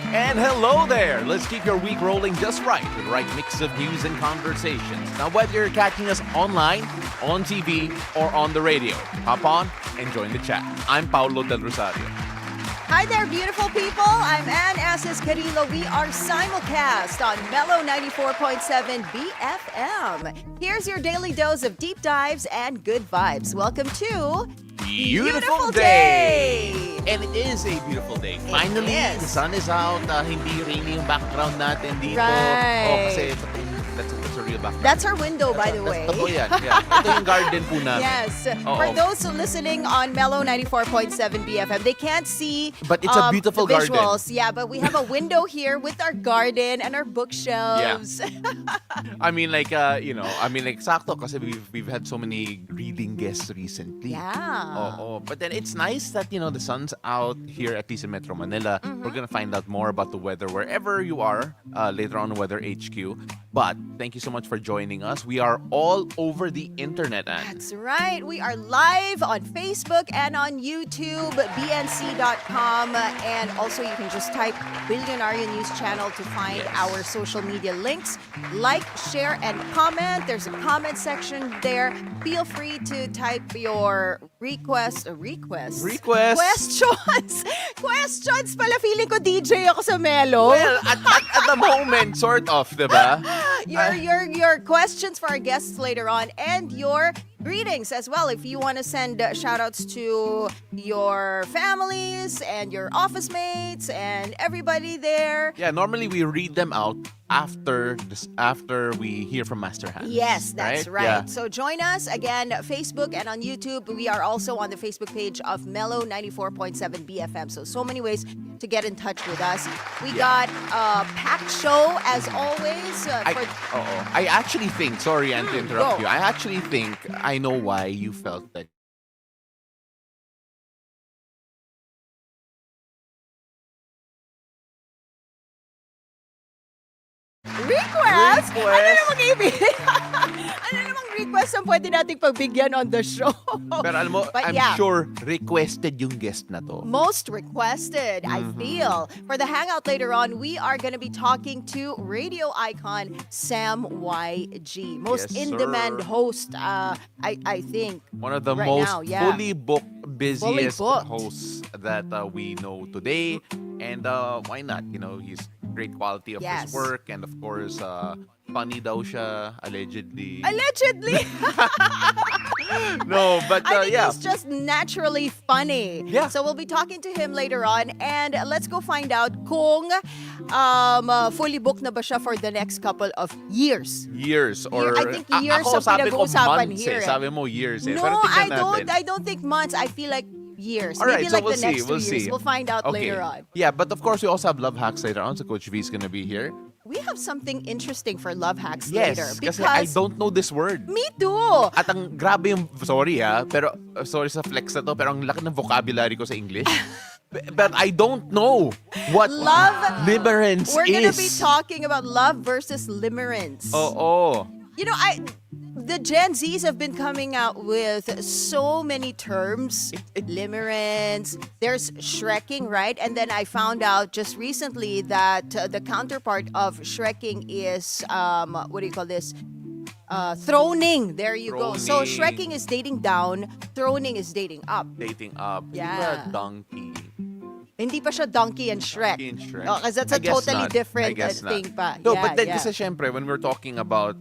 And hello there! Let's keep your week rolling just right with the right mix of news and conversations. Now, whether you're catching us online, on TV, or on the radio, hop on and join the chat. I'm Paolo del Rosario. Hi there, beautiful people. I'm Asis-Carilo. We are simulcast on Mellow 94.7 BFM. Here's your daily dose of deep dives and good vibes. Welcome to Beautiful day! And it is a beautiful day. Finally, is. the sun is out. Hindi rainy yung background natin dito. Right. Oh, kasi that's a real background. That's our window, by the way. Totoo yan. Yeah. Ito yung garden po namin. Yes. Oo. For those listening on Mellow 94.7 BFM, they can't see But it's a beautiful the garden. visuals. Yeah, but we have a window here with our garden and our bookshelves. I mean, sakto kasi we've had so many reading guests recently. Yeah. Oh. But then it's nice that, the sun's out here, at least in Metro Manila. Mm-hmm. We're gonna find out more about the weather wherever you are later on Weather HQ. But thank you so much for joining us. We are all over the internet, Anne. That's right. We are live on Facebook and on YouTube, bnc.com. And also, you can just type Bilyonaryo News Channel to find our social media links. Like, share, and comment. There's a comment section there. Feel free to type your requests. Questions pala. Feeling ko DJ ako sa Melo. Well, at the moment, sort of, diba? Your questions for our guests later on, and your greetings as well. If you want to send shout outs to your families and your office mates and everybody there. Yeah, normally we read them out after we hear from Master Hans. Yes, that's right. Yeah. So join us again, Facebook and on YouTube. We are also on the Facebook page of Mellow 94.7 BFM. So many ways to get in touch with us. We got a packed show as always. I actually think, sorry Anne to interrupt go. you, I actually think I know why you felt that. Request? Ano namang ibig? Ano namang request ang pwede nating pagbigyan on the show? Pero alam mo, But I'm yeah. sure requested yung guest na to. Most requested, I feel. For the hangout later on, we are going to be talking to radio icon Sam YG. Most Yes, in-demand sir. host, I think. One of the Right most now, yeah. fully booked, busiest booked. hosts that we know today. And why not? He's great quality of Yes. his work. And of course, funny daw siya, allegedly. Allegedly. No, but I think yeah. he's just naturally funny. Yeah. So we'll be talking to him later on. And let's go find out kung fully booked na ba siya for the next couple of years. Years or I think years ako, ang sabi ko pinag-uusapan months here. Sabi mo years No, Pero tingnan natin. I don't think months. I feel like years. All right, Maybe so like we'll the next see, we'll 2 years. see. We'll find out later on. Yeah, but of course we also have love hacks later on. So Coach V is gonna be here. We have something interesting for love hacks Yes, later. kasi Because I don't know this word. me too. At ang grabe yung, sorry pero sorry sa flex na to, pero ang laki ng vocabulary ko sa English. But I don't know what Love. limerence We're is. gonna be talking about love versus limerence. Oo. The Gen Zs have been coming out with so many terms. Limerence, there's shrekking, right? And then I found out just recently that the counterpart of shrekking is, what do you call this? Throning. There you go. So Throning. shrekking is dating down, throning is dating up. Dating up. Yeah. Diba, donkey. Hindi pa siya Donkey and Shrek. Donkey and Shrek. Oh, kasi that's I a guess totally not. different I guess not. thing pa. No, Yeah, but then yeah. kasi syempre, when we're talking about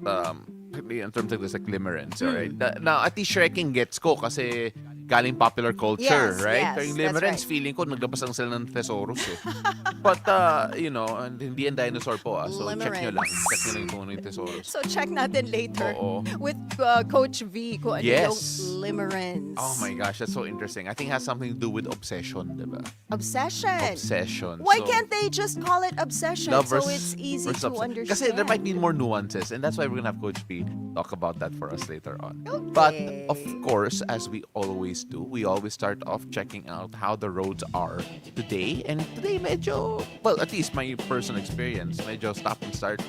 in terms of this like limerence, alright? Now, at least shrekking gets ko kasi galing popular culture, Yes, right? yes, Pero yung that's limerence, right. feeling ko, naglabas lang sila ng thesaurus eh. But, you know, hindi yan dinosaur po so check nyo lang. Limerence. Check nyo lang kung ano yung thesaurus. So check natin later Oo. with Coach V kung ano yung Yes. limerence. Oh my gosh, that's so interesting. I think it has something to do with obsession, diba? Obsession. Obsession. Why So, can't they just call it obsession lovers so it's easy versus to obsession. understand? Kasi there might be more nuances, and that's why we're gonna have Coach B talk about that for us later on. Okay. But of course, as we always do, we always start off checking out how the roads are today. And today, medyo, well, at least my personal experience, medyo stop and start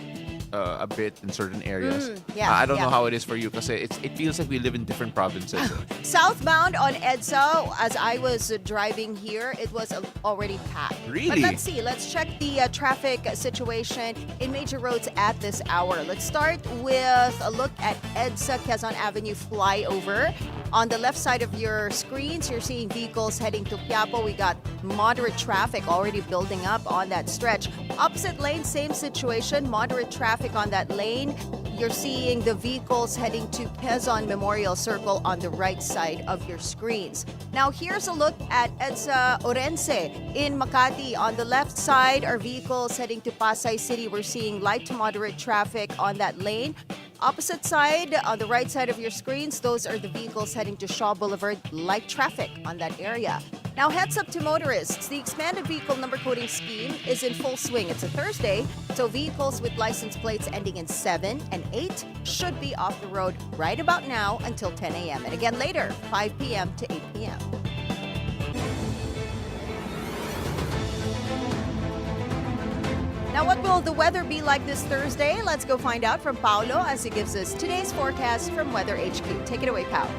a bit in certain areas. Yeah, I don't yeah. know how it is for you kasi it feels like we live in different provinces. Southbound on EDSA, as I was driving here, it was already packed. Really? But let's see. Let's check the traffic situation in major roads at this hour. Let's start with a look at EDSA Quezon Avenue flyover. On the left side of your screens, you're seeing vehicles heading to Quiapo. We got moderate traffic already building up on that stretch. Opposite lane, same situation, moderate traffic on that lane. You're seeing the vehicles heading to Quezon Memorial Circle on the right side of your screens. Now, here's a look at EDSA Orense in Makati. On the left side are vehicles heading to Pasay City. We're seeing light to moderate traffic on that lane. Opposite side, on the right side of your screens, those are the vehicles heading to Shaw Boulevard, light traffic on that area. Now, heads up to motorists. The expanded vehicle number coding scheme is in full swing. It's a Thursday, so vehicles with license plates ending in 7 and 8 should be off the road right about now until 10 a.m. And again later, 5 p.m. to 8 p.m. Now, what will the weather be like this Thursday? Let's go find out from Paolo as he gives us today's forecast from Weather HQ. Take it away, Paolo.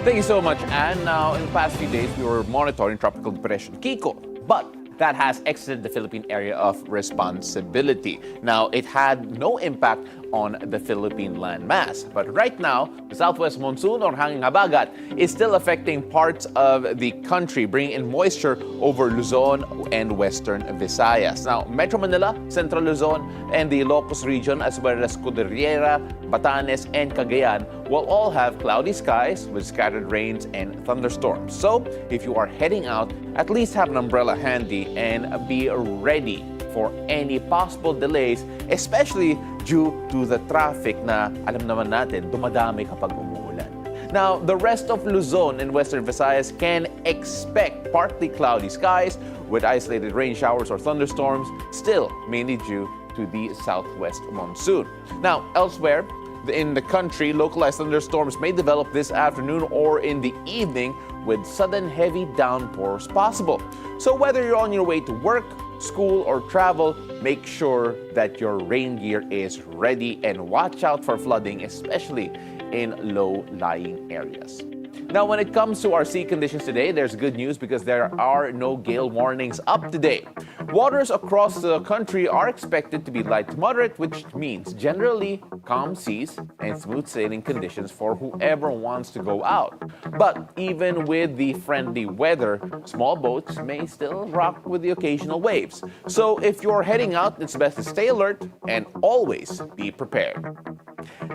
Thank you so much, Anne. Now, in the past few days, we were monitoring Tropical Depression Kiko, but that has exited the Philippine area of responsibility. Now, it had no impact on the Philippine landmass. But right now, the southwest monsoon or hanging habagat is still affecting parts of the country, bringing in moisture over Luzon and western Visayas. Now, Metro Manila, Central Luzon, and the Ilocos region, as well as Cordillera, Batanes, and Cagayan, will all have cloudy skies with scattered rains and thunderstorms. So, if you are heading out, at least have an umbrella handy and be ready for any possible delays, especially due to the traffic na alam naman natin, dumadami kapag umuulan. Now, the rest of Luzon and Western Visayas can expect partly cloudy skies with isolated rain showers or thunderstorms, still mainly due to the southwest monsoon. Now, elsewhere in the country, localized thunderstorms may develop this afternoon or in the evening with sudden heavy downpours possible. So whether you're on your way to work, school, or travel, make sure that your rain gear is ready and watch out for flooding, especially in low-lying areas. Now, when it comes to our sea conditions today, there's good news because there are no gale warnings up today. Waters across the country are expected to be light to moderate, which means generally calm seas and smooth sailing conditions for whoever wants to go out. But even with the friendly weather, small boats may still rock with the occasional waves. So if you're heading out, it's best to stay alert and always be prepared.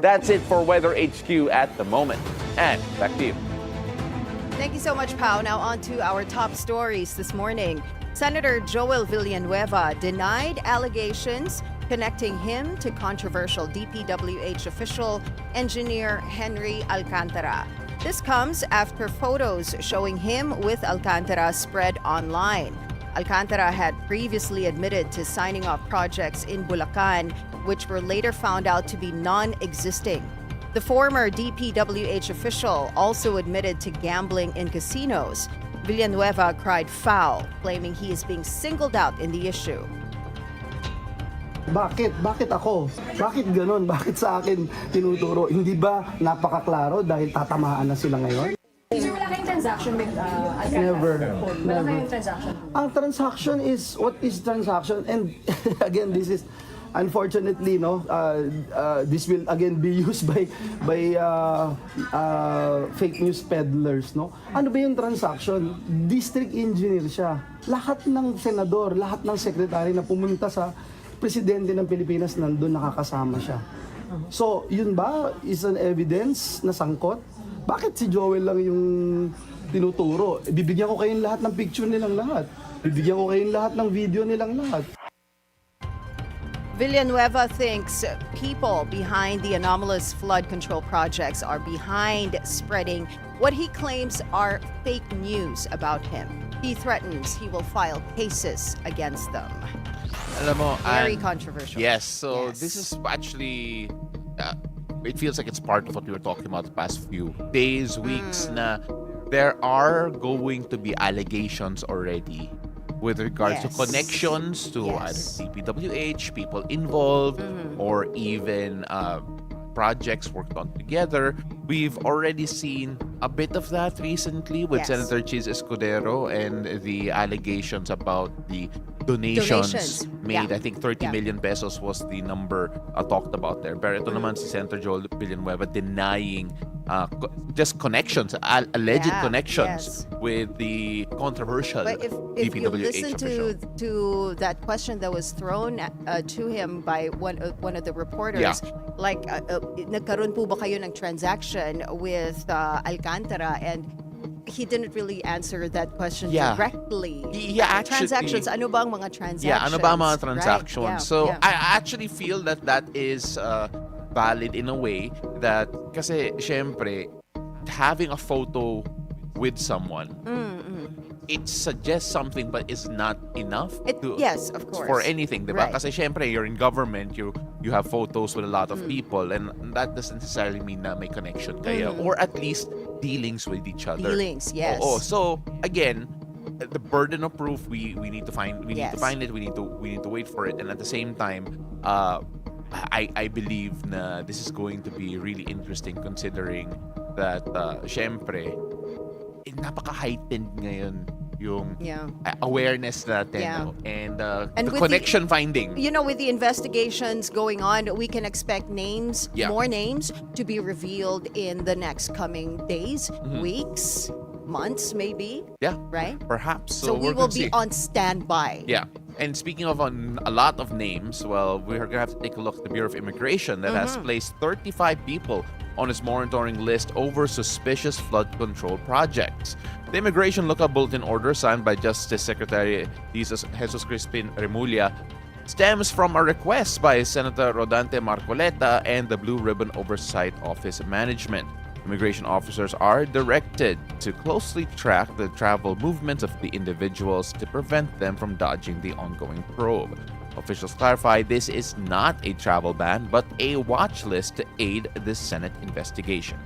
That's it for Weather HQ at the moment. And back to you. Thank you so much, Pao. Now on to our top stories this morning. Senator Joel Villanueva denied allegations connecting him to controversial DPWH official engineer Henry Alcantara. This comes after photos showing him with Alcantara spread online. Alcantara had previously admitted to signing off projects in Bulacan, which were later found out to be non-existing. The former DPWH official also admitted to gambling in casinos. Villanueva cried foul, claiming he is being singled out in the issue. Bakit? Bakit ako? Bakit ganun? Bakit sa akin tinuturo? Hindi ba napakaklaro dahil tatamaan na sila ngayon? Sir, wala kayong transaction with Alcantara? Never. Wala kayong transaction? Ang transaction is, what is transaction? And again, this is, unfortunately, this will again be used by fake news peddlers, no? Ano ba yung transaction? District engineer siya. Lahat ng senador, lahat ng sekretary na pumunta sa presidente ng Pilipinas nandun nakakasama siya. So, yun ba is an evidence na sangkot Bakit si Joel lang yung tinuturo? Bibigyan ko kayong lahat ng picture nilang lahat. Bibigyan ko kayong lahat ng video nilang lahat. Villanueva thinks people behind the anomalous flood control projects are behind spreading what he claims are fake news about him. He threatens he will file cases against them. Alam mo, Very controversial. Yes, so Yes. this is actually, it feels like it's part of what we were talking about the past few days, weeks, na there are going to be allegations already with regards to Yes. connections to Yes. either CPWH, people involved, or even projects worked on together. We've already seen a bit of that recently with Yes. Senator Chis Escudero and the allegations about the donations made. Yeah. I think 30 Yeah. million pesos was the number talked about there. Pero ito naman si Senator Joel Villanueva denying just connections, alleged Yeah, connections yes. with the controversial But if you DPWH listen official. to that question that was thrown to him by one of the reporters, Yeah. like nagkaroon po ba kayo ng transaction with Alcantara, and he didn't really answer that question Yeah. directly. Yeah, actually- Transactions, ano ba ang mga transactions? Yeah, ano ba ang mga Right, transactions? yeah, So, yeah. I actually feel that is valid in a way that, kasi, syempre, having a photo with someone, it suggests something but is not enough Yes, of course. for anything, diba? Right. Kasi, syempre, you're in government, you have photos with a lot of people, and that doesn't necessarily mean na may connection kayo, or at least dealings with each other. Dealings, yes. Oo. So, again, the burden of proof, we need to find it, we need to wait for it, and at the same time, I believe na this is going to be really interesting considering that syempre napaka-heightened ngayon yung Yeah. awareness natin, Yeah. and And the with connection finding. You know, with the investigations going on, we can expect names, Yeah. more names, to be revealed in the next coming days, weeks, months, maybe. Yeah, Right? perhaps. So we we're will gonna be see. on standby. Yeah. And speaking of a lot of names, well, we're going to have to take a look at the Bureau of Immigration that has placed 35 people on its monitoring list over suspicious flood control projects. The Immigration Lookup Bulletin Order, signed by Justice Secretary Jesus Crispin Remulla, stems from a request by Senator Rodante Marcoleta and the Blue Ribbon Oversight Office Management. Immigration officers are directed to closely track the travel movements of the individuals to prevent them from dodging the ongoing probe. Officials clarify this is not a travel ban, but a watch list to aid the Senate investigation.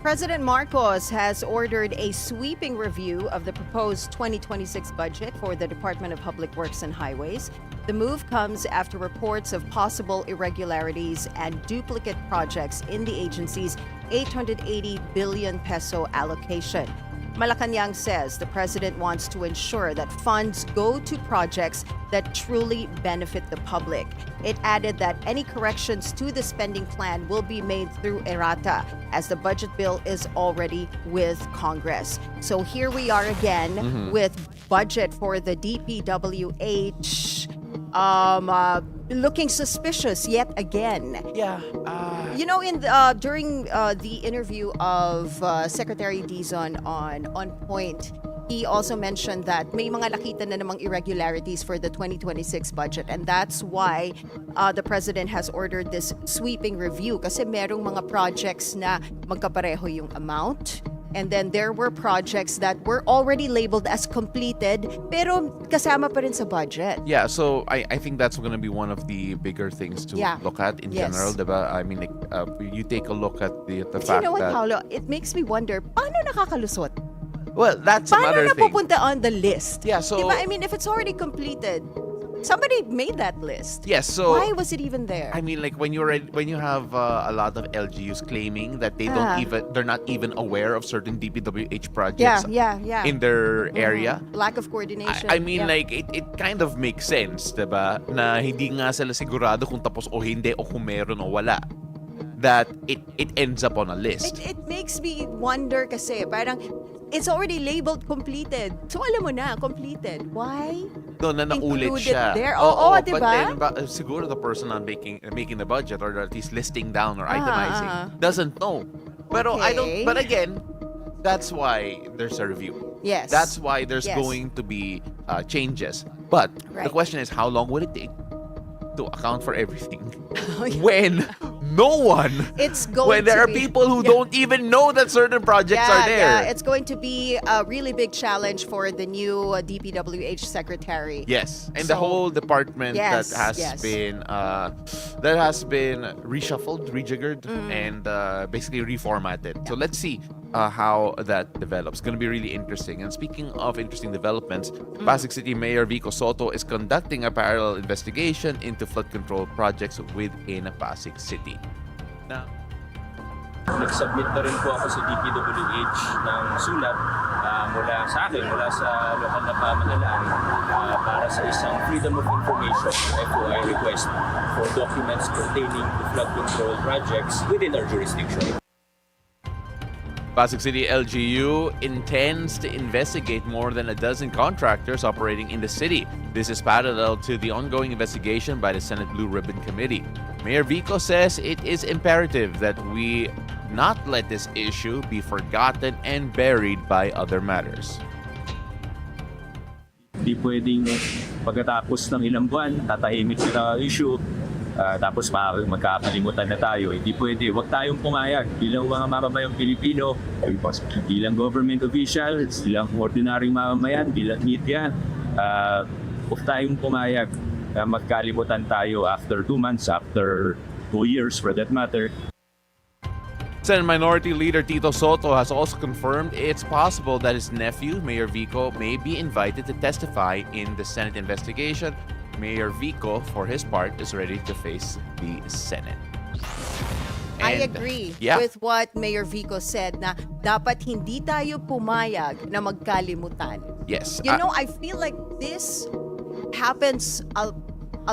President Marcos has ordered a sweeping review of the proposed 2026 budget for the Department of Public Works and Highways. The move comes after reports of possible irregularities and duplicate projects in the agency's 880 billion peso allocation. Malacanang says the president wants to ensure that funds go to projects that truly benefit the public. It added that any corrections to the spending plan will be made through errata, as the budget bill is already with Congress. So here we are again with budget for the DPWH looking suspicious yet again. Yeah. You know, during the interview of Secretary Dizon on Point, he also mentioned that may mga nakita na namang irregularities for the 2026 budget, and that's why the president has ordered this sweeping review kasi merong mga projects na magkapareho yung amount. And then there were projects that were already labeled as completed pero kasama pa rin sa budget. Yeah, so I think that's going to be one of the bigger things to look at in Yes. general, diba? I mean, like, you take a look at the You fact know what, that... Paolo? It makes me wonder, paano nakakalusot? Well, that's Paano another thing. napupunta on the list? Yeah, so- Diba? I mean, if it's already completed, somebody made that list. Yes, so... Why was it even there? I mean, like when you have a lot of LGUs claiming that they they're not even aware of certain DPWH projects yeah. in their area. Lack of coordination. I mean, Yeah. like it kind of makes sense, diba? Na hindi nga sila sigurado kung tapos o hindi o kung meron o wala. That it ends up on a list. It makes me wonder kasi parang it's already labeled completed. So alam mo na, completed. Why? No, na naulit Included siya. there. Oo, But diba? then, siguro the person on making the budget or at least listing down or itemizing doesn't know. Pero I don't. Okay. But again, that's why there's a review. Yes. That's why there's Yes. going to be changes. But the Right. question is, how long will it take to account for everything Oh, yeah. when no one, It's going when there to are be- people who Yeah. don't even know that certain projects are there? Yeah, it's going to be a really big challenge for the new DPWH secretary. Yes, and So- the whole department Yes, that has yes. been reshuffled, rejiggered, and basically reformatted. So let's see how that develops. It's going to be really interesting. And speaking of interesting developments, Pasig City Mayor Vico Soto is conducting a parallel investigation into flood control projects within Pasig City. Now, Nag-submit na rin po ako sa DPWH ng sulat mula sa akin, mula sa lokal na pamahalaan para sa isang Freedom of Information FOI request for documents pertaining to flood control projects within our jurisdiction. Pasig City LGU intends to investigate more than a dozen contractors operating in the city. This is parallel to the ongoing investigation by the Senate Blue Ribbon Committee. Mayor Vico says it is imperative that we not let this issue be forgotten and buried by other matters. Hindi pwedeng pagkatapos ng ilang buwan, tatahimik na issue, tapos magkakalimutan na tayo. Hindi pwede. Huwag tayong pumayag bilang mga mamamayang Pilipino, bilang government officials, bilang ordinaryong mamamayan, bilang media. Huwag tayong pumayag na magkalimutan tayo after 2 months, after 2 years for that matter. Senate Minority Leader Tito Soto has also confirmed it's possible that his nephew, Mayor Vico, may be invited to testify in the Senate investigation. Mayor Vico, for his part, is ready to face the Senate. I And, agree yeah. with what Mayor Vico said na dapat hindi tayo pumayag na magkalimutan. Yes. You know, I feel like this happens a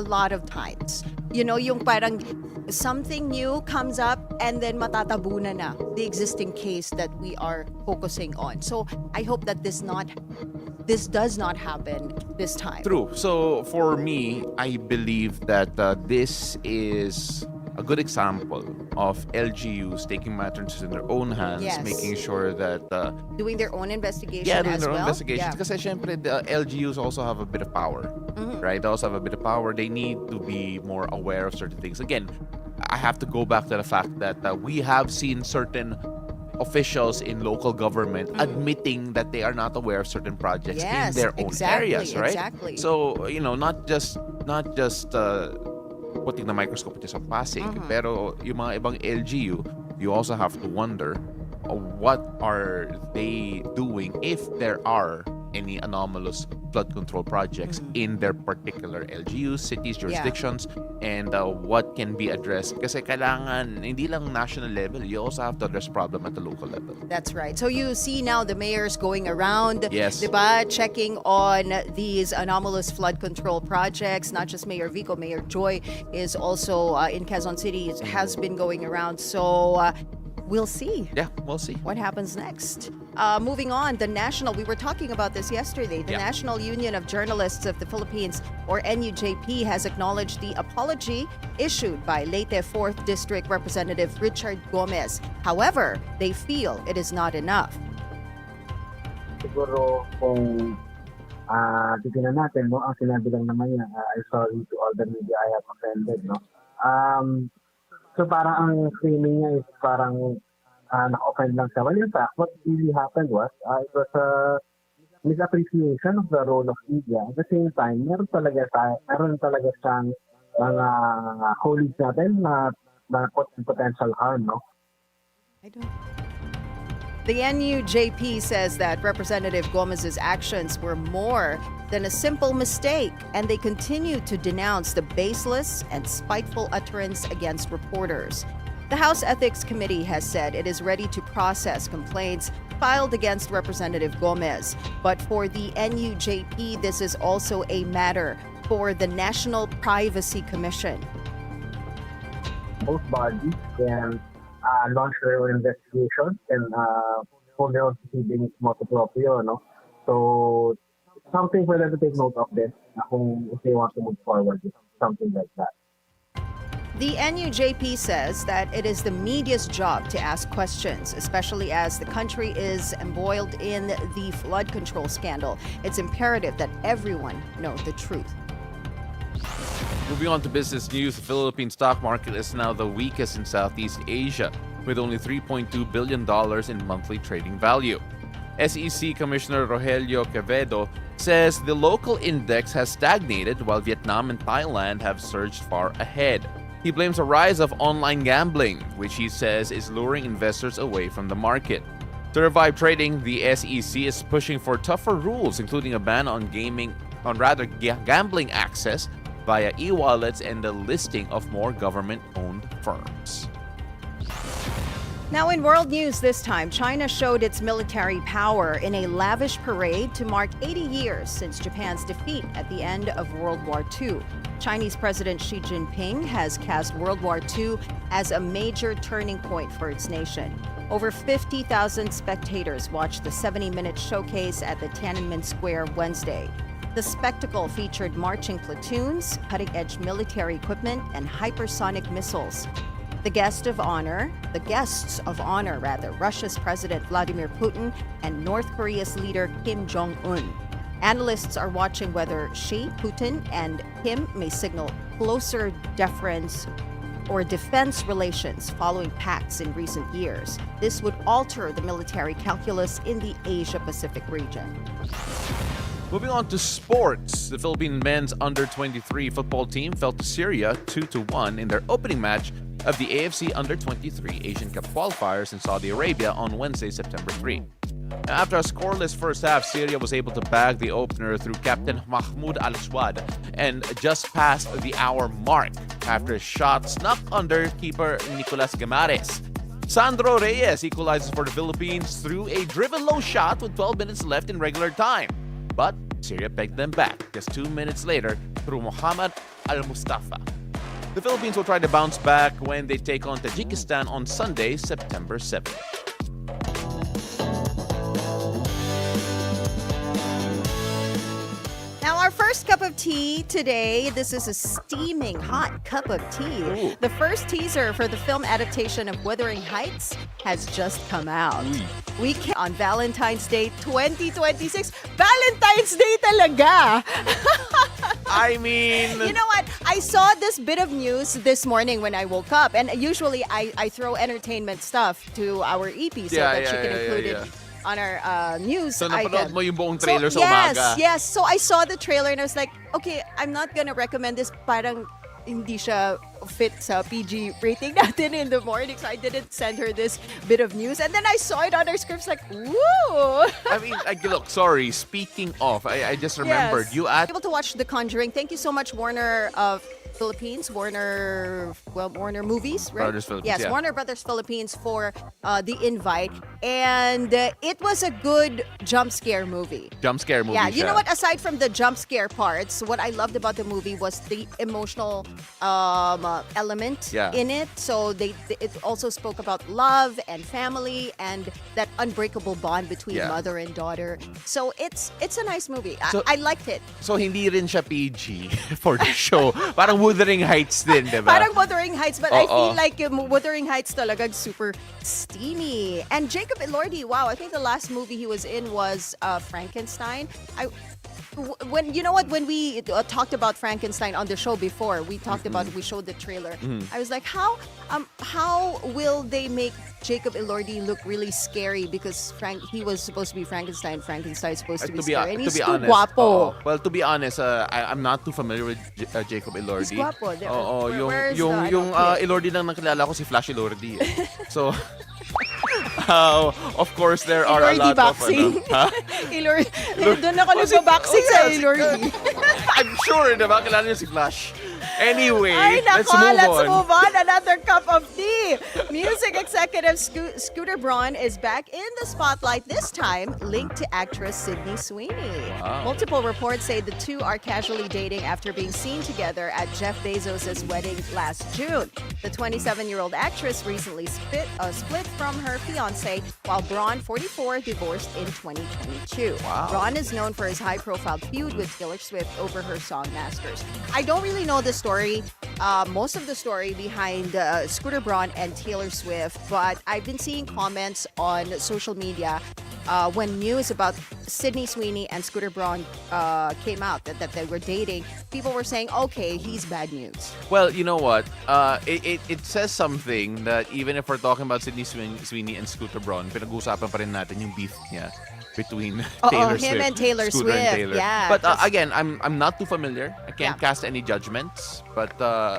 lot of times. You know, yung parang something new comes up and then matatabunan na the existing case that we are focusing on. So I hope that this does not happen this time. True. So for me, I believe that this is a good example of LGUs taking matters in their own hands, Yes. making sure that Doing their own investigation doing as their own well. investigations. Yeah. Kasi syempre, the LGUs also have a bit of power, right? They also have a bit of power. They need to be more aware of certain things. Again, I have to go back to the fact that we have seen certain officials in local government admitting that they are not aware of certain projects in Yes, their own exactly, areas, right? exactly. So, you know, not just putting the microscope just on Pasig, pero yung mga ibang LGU, you also have to wonder what are they doing if there are any anomalous flood control projects in their particular LGUs, cities, jurisdictions, and what can be addressed. Kasi kailangan, hindi lang national level, you also have to address problem at the local level. That's right. So you see now the mayors going around, Yes. diba, checking on these anomalous flood control projects. Not just Mayor Vico, Mayor Joy is also in Quezon City, has been going around. So we'll see Yeah, we'll see. what happens next. Moving on, we were talking about this yesterday. The Yeah. National Union of Journalists of the Philippines, or NUJP, has acknowledged the apology issued by Leyte 4th District Representative Richard Gomez. However, they feel it is not enough. Siguro kung titignan natin, no, ang sinabi lang naman niya, I'm sorry to all the media I have offended, no. So parang ang framing niya is parang naka-offend lang siya. Well, in fact, what really happened was, it was a misappreciation of the role of media. At the same time, meron talaga siyang mga colleagues natin na potential harm, no? The NUJP says that Representative Gomez's actions were more than a simple mistake, and they continue to denounce the baseless and spiteful utterance against reporters. The House Ethics Committee has said it is ready to process complaints filed against Representative Gomez. But for the NUJP, this is also a matter for the National Privacy Commission. Both bodies can launch their own investigation, can fully on CCTV mismo to proprio, no? So, something for them to take note of this, na kung if they want to move forward, something like that. The NUJP says that it is the media's job to ask questions, especially as the country is embroiled in the flood control scandal. It's imperative that everyone know the truth. Moving on to business news, the Philippine stock market is now the weakest in Southeast Asia, with only $3.2 billion in monthly trading value. SEC Commissioner Rogelio Quevedo says the local index has stagnated while Vietnam and Thailand have surged far ahead. He blames a rise of online gambling, which he says is luring investors away from the market. To revive trading, the SEC is pushing for tougher rules, including a ban on gambling access via e-wallets and the listing of more government-owned firms. Now in world news this time, China showed its military power in a lavish parade to mark 80 years since Japan's defeat at the end of World War II. Chinese President Xi Jinping has cast World War II as a major turning point for its nation. Over 50,000 spectators watched the 70-minute showcase at the Tiananmen Square Wednesday. The spectacle featured marching platoons, cutting-edge military equipment, and hypersonic missiles. The guests of honor, Russia's President Vladimir Putin and North Korea's leader Kim Jong-un. Analysts are watching whether Xi, Putin, and Kim may signal closer deference or defense relations following pacts in recent years. This would alter the military calculus in the Asia-Pacific region. Moving on to sports, the Philippine men's under-23 football team fell to Syria 2-1 in their opening match of the AFC Under-23 Asian Cup qualifiers in Saudi Arabia on Wednesday, September 3. After a scoreless first half, Syria was able to bag the opener through captain Mahmoud Al-Swad and just past the hour mark after a shot snuck under keeper Nicolas Gamares. Sandro Reyes equalizes for the Philippines through a driven low shot with 12 minutes left in regular time. But Syria pegged them back just 2 minutes later through Mohammad Al-Mustafa. The Philippines will try to bounce back when they take on Tajikistan on Sunday, September 7th. Now, our first cup of tea today, this is a steaming hot cup of tea. Ooh. The first teaser for the film adaptation of Wuthering Heights has just come out. Weekend on Valentine's Day 2026. Valentine's Day talaga! I mean... You know what? I saw this bit of news this morning when I woke up. And usually I throw entertainment stuff to our EP so that she can include it on our news So item. napanood mo yung buong trailer sa yes, umaga. Yes, so I saw the trailer and I was like, okay, I'm not gonna recommend this. Parang hindi siya fit sa PG rating natin in the morning. So I didn't send her this bit of news. And then I saw it on her scripts like, woo! I mean, look, sorry, speaking of, I just remembered, Yes. you asked... Able to watch The Conjuring. Thank you so much, Warner of Philippines, Warner Movies, right? Brothers Philippines, Yes, yeah. Warner Brothers Philippines for the invite. And it was a good jump scare movie. Jump scare movie Yeah, you siya. know what? Aside from the jump scare parts, what I loved about the movie was the emotional element in it. So it also spoke about love and family and that unbreakable bond between mother and daughter. So it's a nice movie. I liked it. So hindi rin siya PG for the show. Parang Wuthering Heights din, di ba? Parang Wuthering Heights, but I feel like Wuthering Heights talaga super steamy. And Jacob Elordi, wow, I think the last movie he was in was Frankenstein. When we talked about Frankenstein on the show before, we talked about we showed the trailer. I was like, how will they make Jacob Elordi look really scary because he was supposed to be Frankenstein. Frankenstein's supposed to be scary, and he's too honest, guapo. well, to be honest, I'm not too familiar with Jacob Elordi. He's guapo. Where's yung Elordi lang nakilala ko si Flash Elordi. So, of course, there are a lot boxing. of... Doon ako nagpa-boxing sa Elordi. I'm sure, diba? Kilala niyo si Flash. Anyway, Ay, let's nako, move let's on. move on. Another cup of tea. Music executive Scooter Braun is back in the spotlight, this time linked to actress Sydney Sweeney. Wow. Multiple reports say the two are casually dating after being seen together at Jeff Bezos' wedding last June. The 27-year-old actress recently split from her fiancé, while Braun, 44, divorced in 2022. Wow. Braun is known for his high-profile feud with Taylor Swift over her song Masters. I don't really know the story, most of the story behind Scooter Braun and Taylor Swift, but I've been seeing comments on social media when news about Sydney Sweeney and Scooter Braun came out that they were dating. People were saying, okay, he's bad news. Well, you know what? It says something that even if we're talking about Sydney Sweeney and Scooter Braun, pinag-uusapan pa rin natin yung beef niya between Taylor Swift. Him and Taylor Scooter Swift. and Taylor. Yeah, But just- again, I'm not too familiar. I can't cast any judgments. But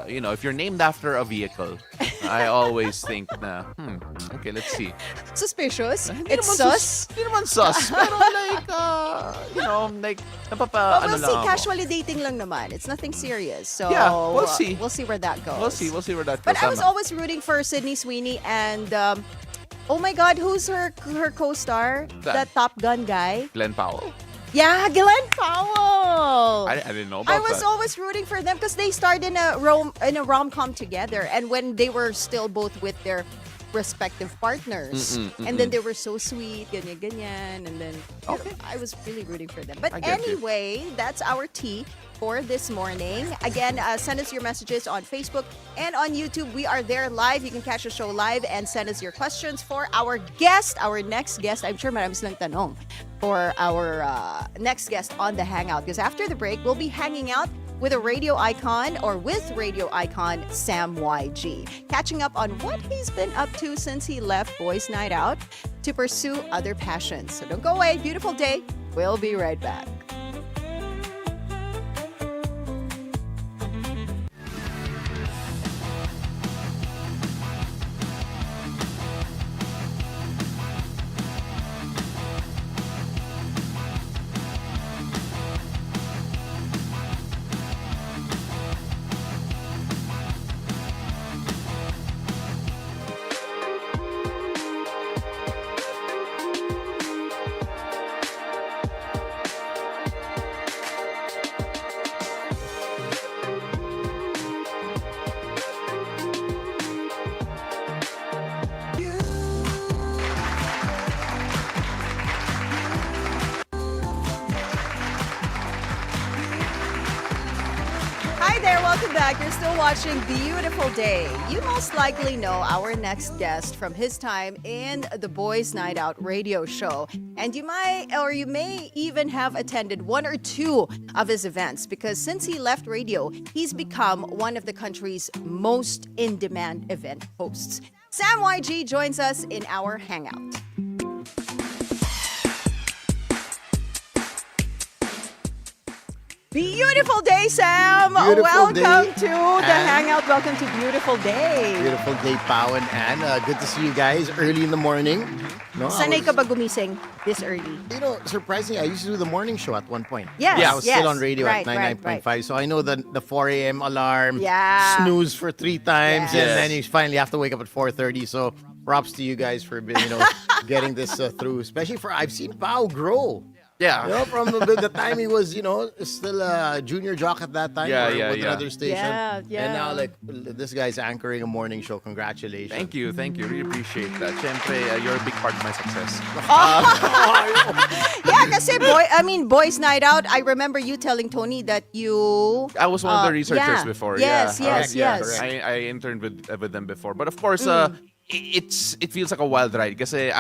if you're named after a vehicle, I always think na, okay, let's see. Suspicious. Hindi It's naman sus. Hindi naman sus. Pero like, napapa, But ano we'll lang see. ako. Casually dating lang naman. It's nothing serious. So Yeah, we'll see. We'll see where that goes. We'll see where that goes. But I was always rooting for Sydney Sweeney and oh my God, who's her co-star? That- That Top Gun guy. Glenn Powell. Yeah, Glenn Powell. I didn't know about I was that. always rooting for them because they starred in a rom-com together, and when they were still both with their respective partners, and then they were so sweet, ganyan, and then I was really rooting for them. But I get you. anyway, that's our tea for this morning. Again, send us your messages on Facebook and on YouTube. We are there live. You can catch the show live and send us your questions for our guest, our next guest. I'm sure marami silang tanong for our next guest on the Hangout. Because after the break, we'll be hanging out with a radio icon or with radio icon Sam YG. Catching up on what he's been up to since he left Boys Night Out to pursue other passions. So don't go away. Beautiful day. We'll be right back. Hi there, welcome back. You're still watching Beautiful Day. You most likely know our next guest from his time in the Boys Night Out radio show. And you may even have attended one or two of his events because since he left radio, he's become one of the country's most in-demand event hosts. Sam YG joins us in our Hangout. Beautiful day, Sam! Beautiful Welcome day, to the Ann. Hangout. Welcome to Beautiful Day. Beautiful day, Pao and Ann. Good to see you guys early in the morning. No, Sanay ka ba gumising this early? You know, surprisingly, I used to do the morning show at one point. Yes, Yeah, I was yes. still on radio Right, at right, 99.5. So I know the 4 a.m. alarm, Yeah. snooze for 3 times, Yes. and then you finally have to wake up at 4:30. So props to you guys for getting this through. Especially I've seen Pao grow. Yeah. You know, from the time he was, still a junior jock at that time Yeah, or yeah, with yeah. another station. Yeah, yeah. And now, this guy's anchoring a morning show. Congratulations. Thank you. Really appreciate that. Siyempre, you're a big part of my success. Yeah, kasi Boys Night Out, I remember you telling Tony that you... I was one of the researchers yeah. before. Yes, yeah. yes, yes. I interned with them before. But of course, it feels like a wild ride. Kasi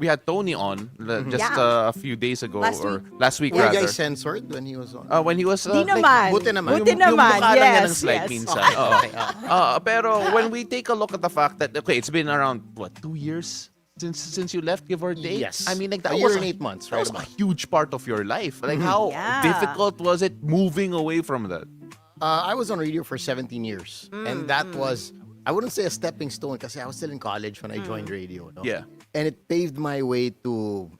we had Tony on just Yeah. a few days ago. Last week. Or last week, Were you rather. guys censored when he was on? When he was... Di naman. buti naman. Buti yung naman, mukha lang niya ng yes, slide yes. minsan. Oo. Pero when we take a look at the fact that, okay, it's been around, 2 years? Since you left, give or take? Yes. I mean, like that A year was and 8 months, That was right a huge part of your life. Like, how Yeah. difficult was it moving away from that? I was on radio for 17 years. And that was, I wouldn't say a stepping stone because I was still in college when I joined radio. No? Yeah. And it paved my way to,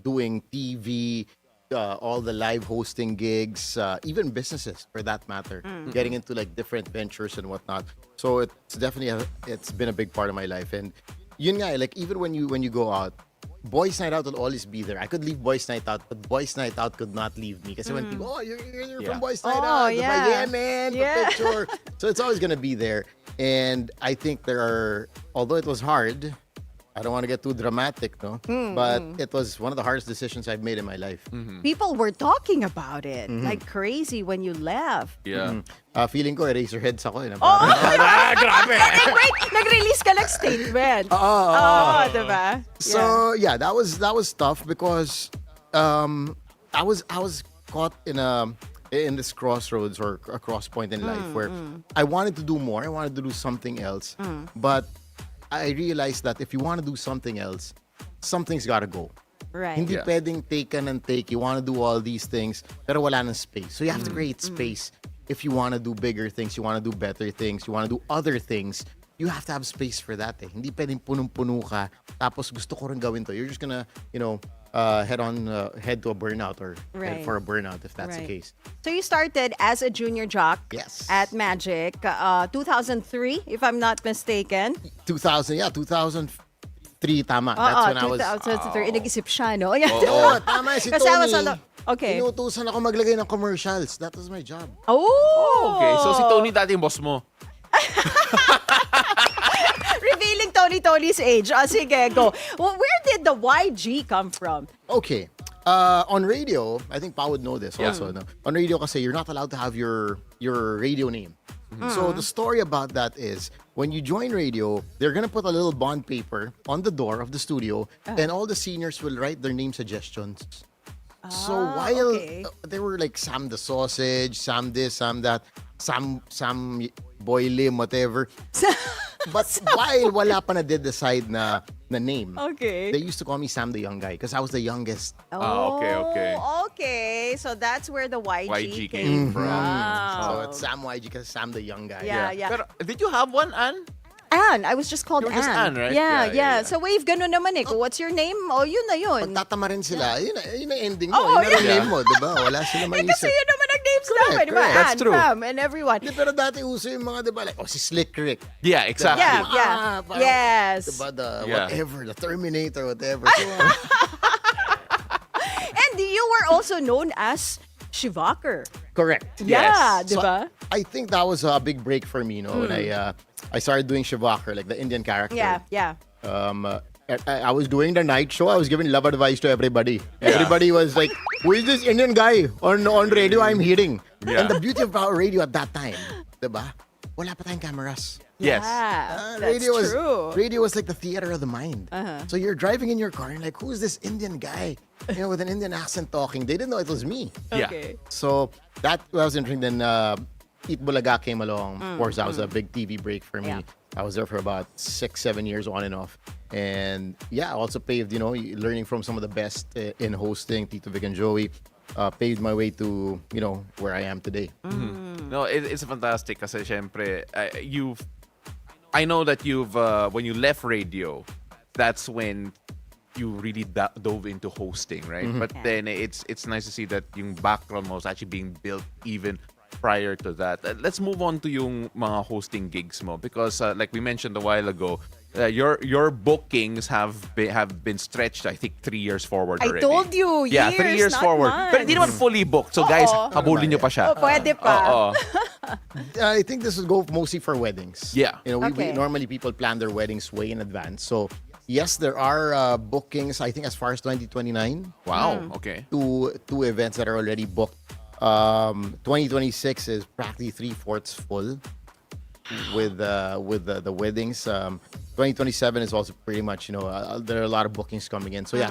doing TV, all the live hosting gigs, even businesses for that matter, getting into like different ventures and whatnot. So it's definitely it's been a big part of my life. And yun nga, like even when you go out, Boys Night Out will always be there. I could leave Boys Night Out, but Boys Night Out could not leave me. Kasi when people, oh, you're from Boys Night Out. yeah. Yeah, man, Yeah. picture. So it's always going to be there. And I think although it was hard, I don't want to get too dramatic, no? But it was one of the hardest decisions I've made in my life. People were talking about it like crazy when you left. Yeah. Feeling ko, Eraserheads ako. Grabe! Wait, nag-release ka ng statement. Diba? So yeah, that was tough because I was caught in this crossroads or a cross point in life where I wanted to do more. I wanted to do something else, but I realized that if you want to do something else, something's got to go. Right. Hindi pwedeng take and take. You want to do all these things, pero wala ng space. So you have to create space. If you want to do bigger things, you want to do better things, you want to do other things, you have to have space for that. Hindi pwedeng punong-puno ka, tapos gusto ko rin gawin to. You're just gonna, head to a burnout or head for a burnout if that's the case. So you started as a junior jock at Magic, 2003, if I'm not mistaken. 2003, tama. That's when I was... 2003. Nag-isip siya, no? Oo, tama si Kasi I was Tony. Okay. Inuutusan ako maglagay ng commercials. That was my job. Oh! Okay, so si Tony dati yung boss mo. Revealing Tony's age. Sige, go. Well, where did the YG come from? Okay. On radio, I think Pa would know this Yeah. also. No? On radio kasi, you're not allowed to have your radio name. So the story about that is, when you join radio, they're gonna put a little bond paper on the door of the studio, and all the seniors will write their name suggestions. So while they were like Sam the Sausage, Sam this, Sam that, Sam Boy Lim, whatever. But while wala pa na decide na name, they used to call me Sam the Young Guy because I was the youngest. Okay. So that's where the YG came from. So it's Sam YG because Sam the Young Guy. Yeah. Pero did you have one, Ann? Ann. I was just called You were Ann. just Ann, right? Yeah. So wave, ganun naman eh. What's your name? Oh, yun na yun. Pagtatama rin sila, yun ang ending mo. Oh, yun ang name mo, diba? Wala sila maisip. Kasi yun naman ang names Correct, namin, diba? correct. That's Ann, true. Pam, and everyone. Pero dati uso yung mga, diba, like, si Slick Rick. Yeah, exactly. Yeah. Parang, Yes. Diba, Yeah. whatever, the Terminator, whatever. So, And you were also known as Shivaker. correct. Yeah, So, diba? I think that was a big break for me, when I started doing Shivaker, like the Indian character. Yeah. I was doing the night show. I was giving love advice to everybody. Everybody was like, "Who is this Indian guy on radio I'm hearing?" Yeah. And the beauty about radio at that time, diba? Wala pa tayong cameras. Yes. Yeah, that's radio true. Radio was like the theater of the mind. So you're driving in your car and like, who's this Indian guy? With an Indian accent talking. They didn't know it was me. Yeah. Okay. So that was interesting. Then Eat Bulaga came along. Of course, that was a big TV break for me. Yeah. I was there for about 6-7 years on and off. And yeah, I also paved, learning from some of the best in hosting, Tito Vic and Joey. Paved my way to, where I am today. No, it's fantastic kasi syempre, I know that when you left radio, that's when you really dove into hosting, right? But then it's nice to see that yung background was actually being built even prior to that. Let's move on to yung mga hosting gigs mo because like we mentioned a while ago, your bookings have been stretched, I think, 3 years forward already. I told you, Yeah, 3 years not forward. months. Pero hindi naman fully booked. So guys, habulin nyo pa siya. Pwede pa. I think this would go mostly for weddings. Yeah. We normally people plan their weddings way in advance. So yes, there are bookings, I think, as far as 2029. Wow, okay. Two events that are already booked. 2026 is practically 3/4 full with the weddings. 2027 is also pretty much, there are a lot of bookings coming in. So yeah,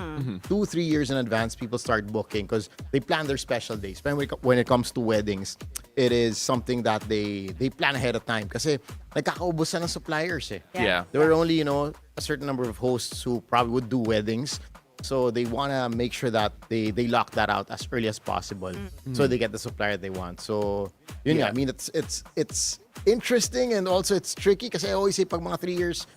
2-3 years in advance, people start booking because they plan their special days. When it comes to weddings, it is something that they plan ahead of time kasi nagkakaubusan ng suppliers eh. Yeah. There were only, a certain number of hosts who probably would do weddings. So they want to make sure that they lock that out as early as possible so they get the supplier they want. So, yun nga, I mean, it's interesting and also it's tricky kasi I always say pag mga 3 years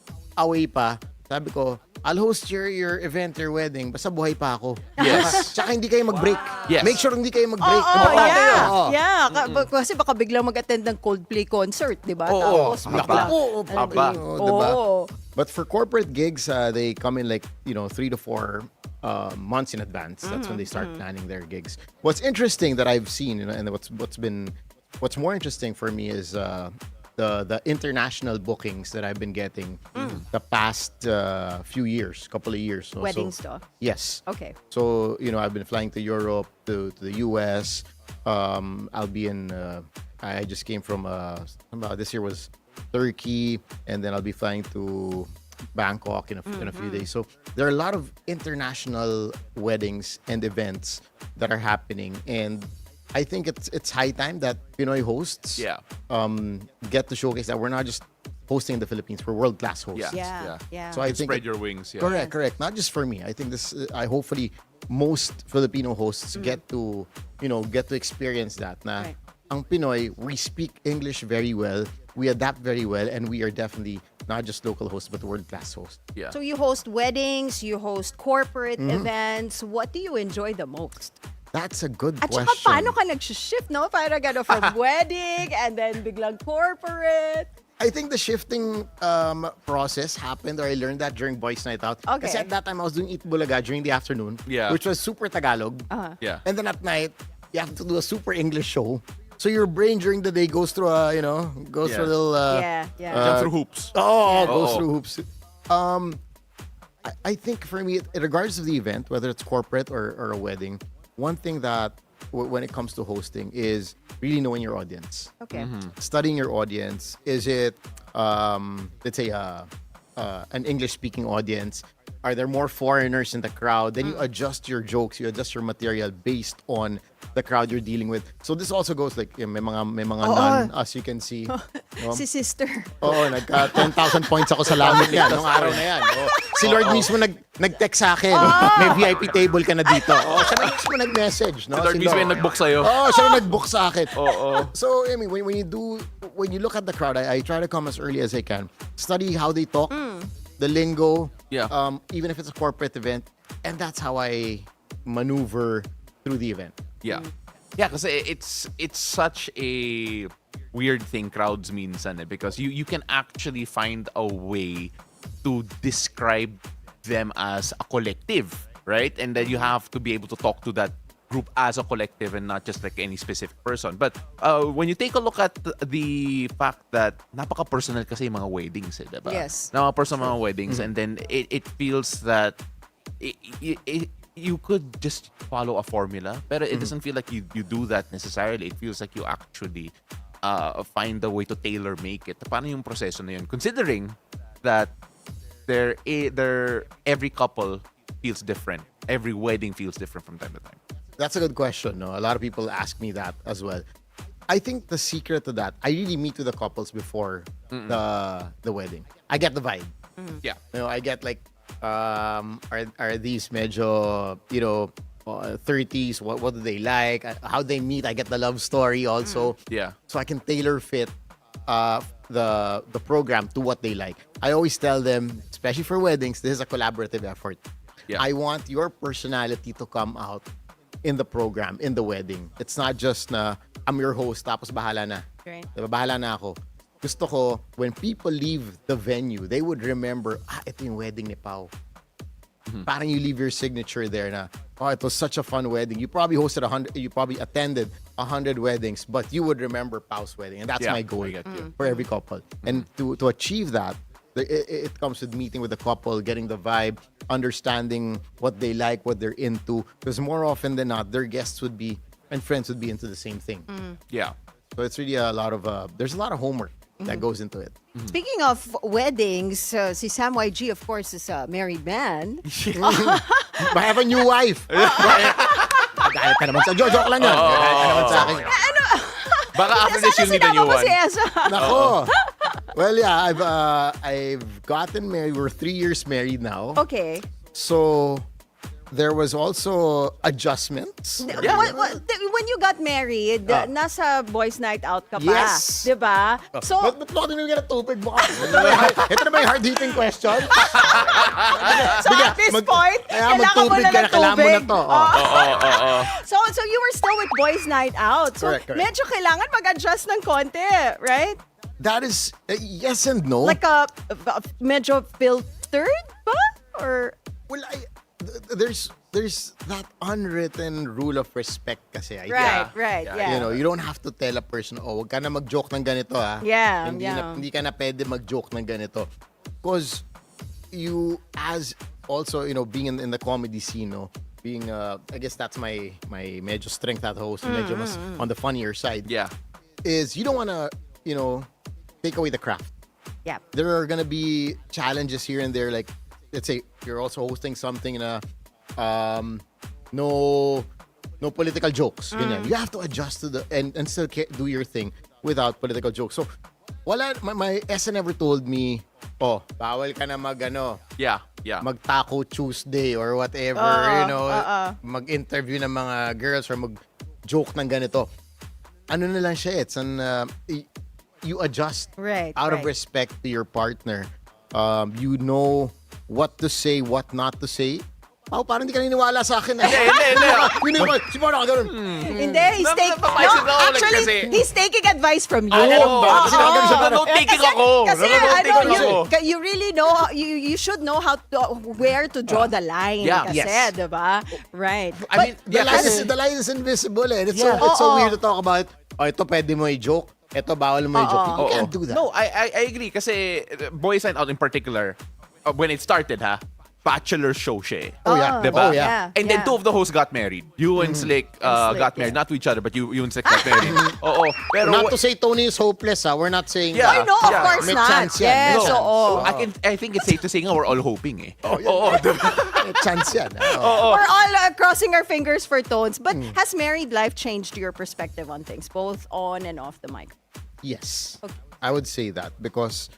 away pa, sabi ko, I'll host your event, your wedding, basta buhay pa ako. Yes. Tsaka hindi kayo mag-break. Yes. Make sure hindi kayo mag-break. Oh, Importante yun. yeah. Oo. Yeah. Kasi baka biglang mag-attend ng Coldplay concert, di ba? Oo. Tapos Haba. biglang... Oo, Haba. diba? Oo. But for corporate gigs, they come in like, 3 to 4 months in advance. That's when they start planning their gigs. What's interesting that I've seen, and what's more interesting for me is the international bookings that I've been getting the past couple of years. So, Weddings to? Yes. Okay. So, I've been flying to Europe, to the US. I'll be in, I just came from, this year was Turkey, and then I'll be flying to Bangkok in a few days. So there are a lot of international weddings and events that are happening, and I think it's high time that Pinoy hosts get to showcase that we're not just hosting in the Philippines, we're world-class hosts. Yeah. So I think Spread your wings. Yeah. correct. Not just for me. I think this. I hopefully most Filipino hosts get to experience that. Na Right. ang Pinoy, we speak English very well, we adapt very well, and we are definitely not just local hosts but world-class hosts. Yeah. So you host weddings, you host corporate events. What do you enjoy the most? That's a good At question. saka paano ka nag-shift, no? Parang from wedding and then biglang corporate. I think the shifting process happened, or I learned that during Boys Night Out. Okay. Kasi at that time, I was doing Eat Bulaga during the afternoon, Yeah. which was super Tagalog. Yeah. And then at night, you have to do a super English show. So your brain during the day goes through a, through a little... Yeah. Jump through hoops. goes Oo. through hoops. I think for me, regardless of the event, whether it's corporate or a wedding, one thing that when it comes to hosting is really knowing your audience. Okay. Studying your audience. Is it, let's say, an English-speaking audience? Are there more foreigners in the crowd? Then you adjust your jokes, you adjust your material based on the crowd you're dealing with. So this also goes like, may mga nun, as you can see. No? Si sister. Oo, nagka 10,000 points ako sa lamit yan nung araw na yan. Oo. Si Lord mismo nag-text sa akin. May VIP table ka na dito. Oo, siya na mismo nag-message. No? Si Lord mismo yung nag-book sa'yo. Oo, siya na nag-book sa akin. Oo. So, I mean, when you look at the crowd, I try to come as early as I can. Study how they talk, the lingo, Yeah. even if it's a corporate event. And that's how I maneuver through the event. Yeah. Yeah, kasi it's such a weird thing, crowds minsan because you can actually find a way to describe them as a collective, right? And then you have to be able to talk to that group as a collective and not just like any specific person. But when you take a look at the fact that napaka-personal kasi yung mga weddings, diba? Yes. Napaka-personal mga weddings, and then it feels that you could just follow a formula, but it doesn't feel like you do that necessarily. It feels like you actually find a way to tailor make it. Paano yung proseso na yun? Considering that every couple feels different. Every wedding feels different from time to time. That's a good question. No? A lot of people ask me that as well. I think the secret to that, I really meet with the couples before the wedding. I get the vibe. Yeah. I get like, are these medyo, 30s? What do they like? How they meet? I get the love story also. Yeah. So I can tailor fit the program to what they like. I always tell them, especially for weddings, this is a collaborative effort. Yeah. I want your personality to come out in the program, in the wedding. It's not just na I'm your host tapos bahala na. Right. Diba, bahala na ako. Gusto ko, when people leave the venue, they would remember, ito yung wedding ni Pao. Parang you leave your signature there na, it was such a fun wedding. You probably attended 100 weddings, but you would remember Pao's wedding. And that's Yeah, my goal I get you. for every couple. And to achieve that, it comes with meeting with the couple, getting the vibe, understanding what they like, what they're into. Because more often than not, their guests would be, and friends would be into the same thing. Yeah. So it's really there's a lot of homework that goes into it. Speaking of weddings, si Sam YG, of course, is a married man. I have a new wife. Galit ka naman sa joke lang yun. Galit ka naman sa akin. Baka after this, you'll need a new one. Nako. Well, yeah, I've gotten married. We're 3 years married now. Okay. So there was also adjustments. When you got married, nasa boys' night out ka pa. Yes. Diba? So, Ba't bakit hindi ka natupid mo? Ito na ba yung hard-hitting question? so at this point, kailangan mo na ng kailangan mo tubig. na to. So you were still with boys' night out. So Correct. medyo kailangan mag-adjust ng konti, right? That is, yes and no. Like medyo filtered ba? Or Well, there's that unwritten rule of respect kasi. right, yeah. You know, you don't have to tell a person, wag ka na mag-joke ng ganito, ha? Yeah, Hindi ka na pwede mag-joke ng ganito. Because you, as also, you know, being in the comedy scene, no, being, I guess that's my medyo strength at host, medyo mas on the funnier side. Yeah. Is you don't want to, you know, take away the craft. Yeah. There are gonna be challenges here and there, like, let's say you're also hosting something na no political jokes. Ganyan. You have to adjust to the and still do your thing without political jokes. So my SN never told me, bawal ka na Yeah. mag-taco Tuesday or whatever, you know, mag-interview ng mga girls or mag-joke ng ganito. Ano na lang siya, it's you adjust out of respect to your partner. You know what to say, what not to say. Parang hindi ka niniwala sa akin. Hindi. Si Paolo ganun. Hindi, he's taking advice from you. Note-taking ako. Kasi you really know, you should know where to draw the line. Yeah. Kasi, diba? Right. I mean, The line is invisible eh. It's so weird to talk about, ito pwede mo i-joke, ito bawal mo i-joke. You can't do that. No, I agree. Kasi Boys Night Out in particular, when it started, bachelor show siya eh. Diba? And then two of the hosts got married. You and Slick got married. Not to each other, but you and Slick got married. Pero not to say Tony is hopeless, we're not saying Oh, no, of course may not. chance yan. Yes, So I think it's safe to say nga we're all hoping eh. May chance yan. We're all crossing our fingers for Tones. But has married life changed your perspective on things, both on and off the mic? Yes. Okay. I would say that because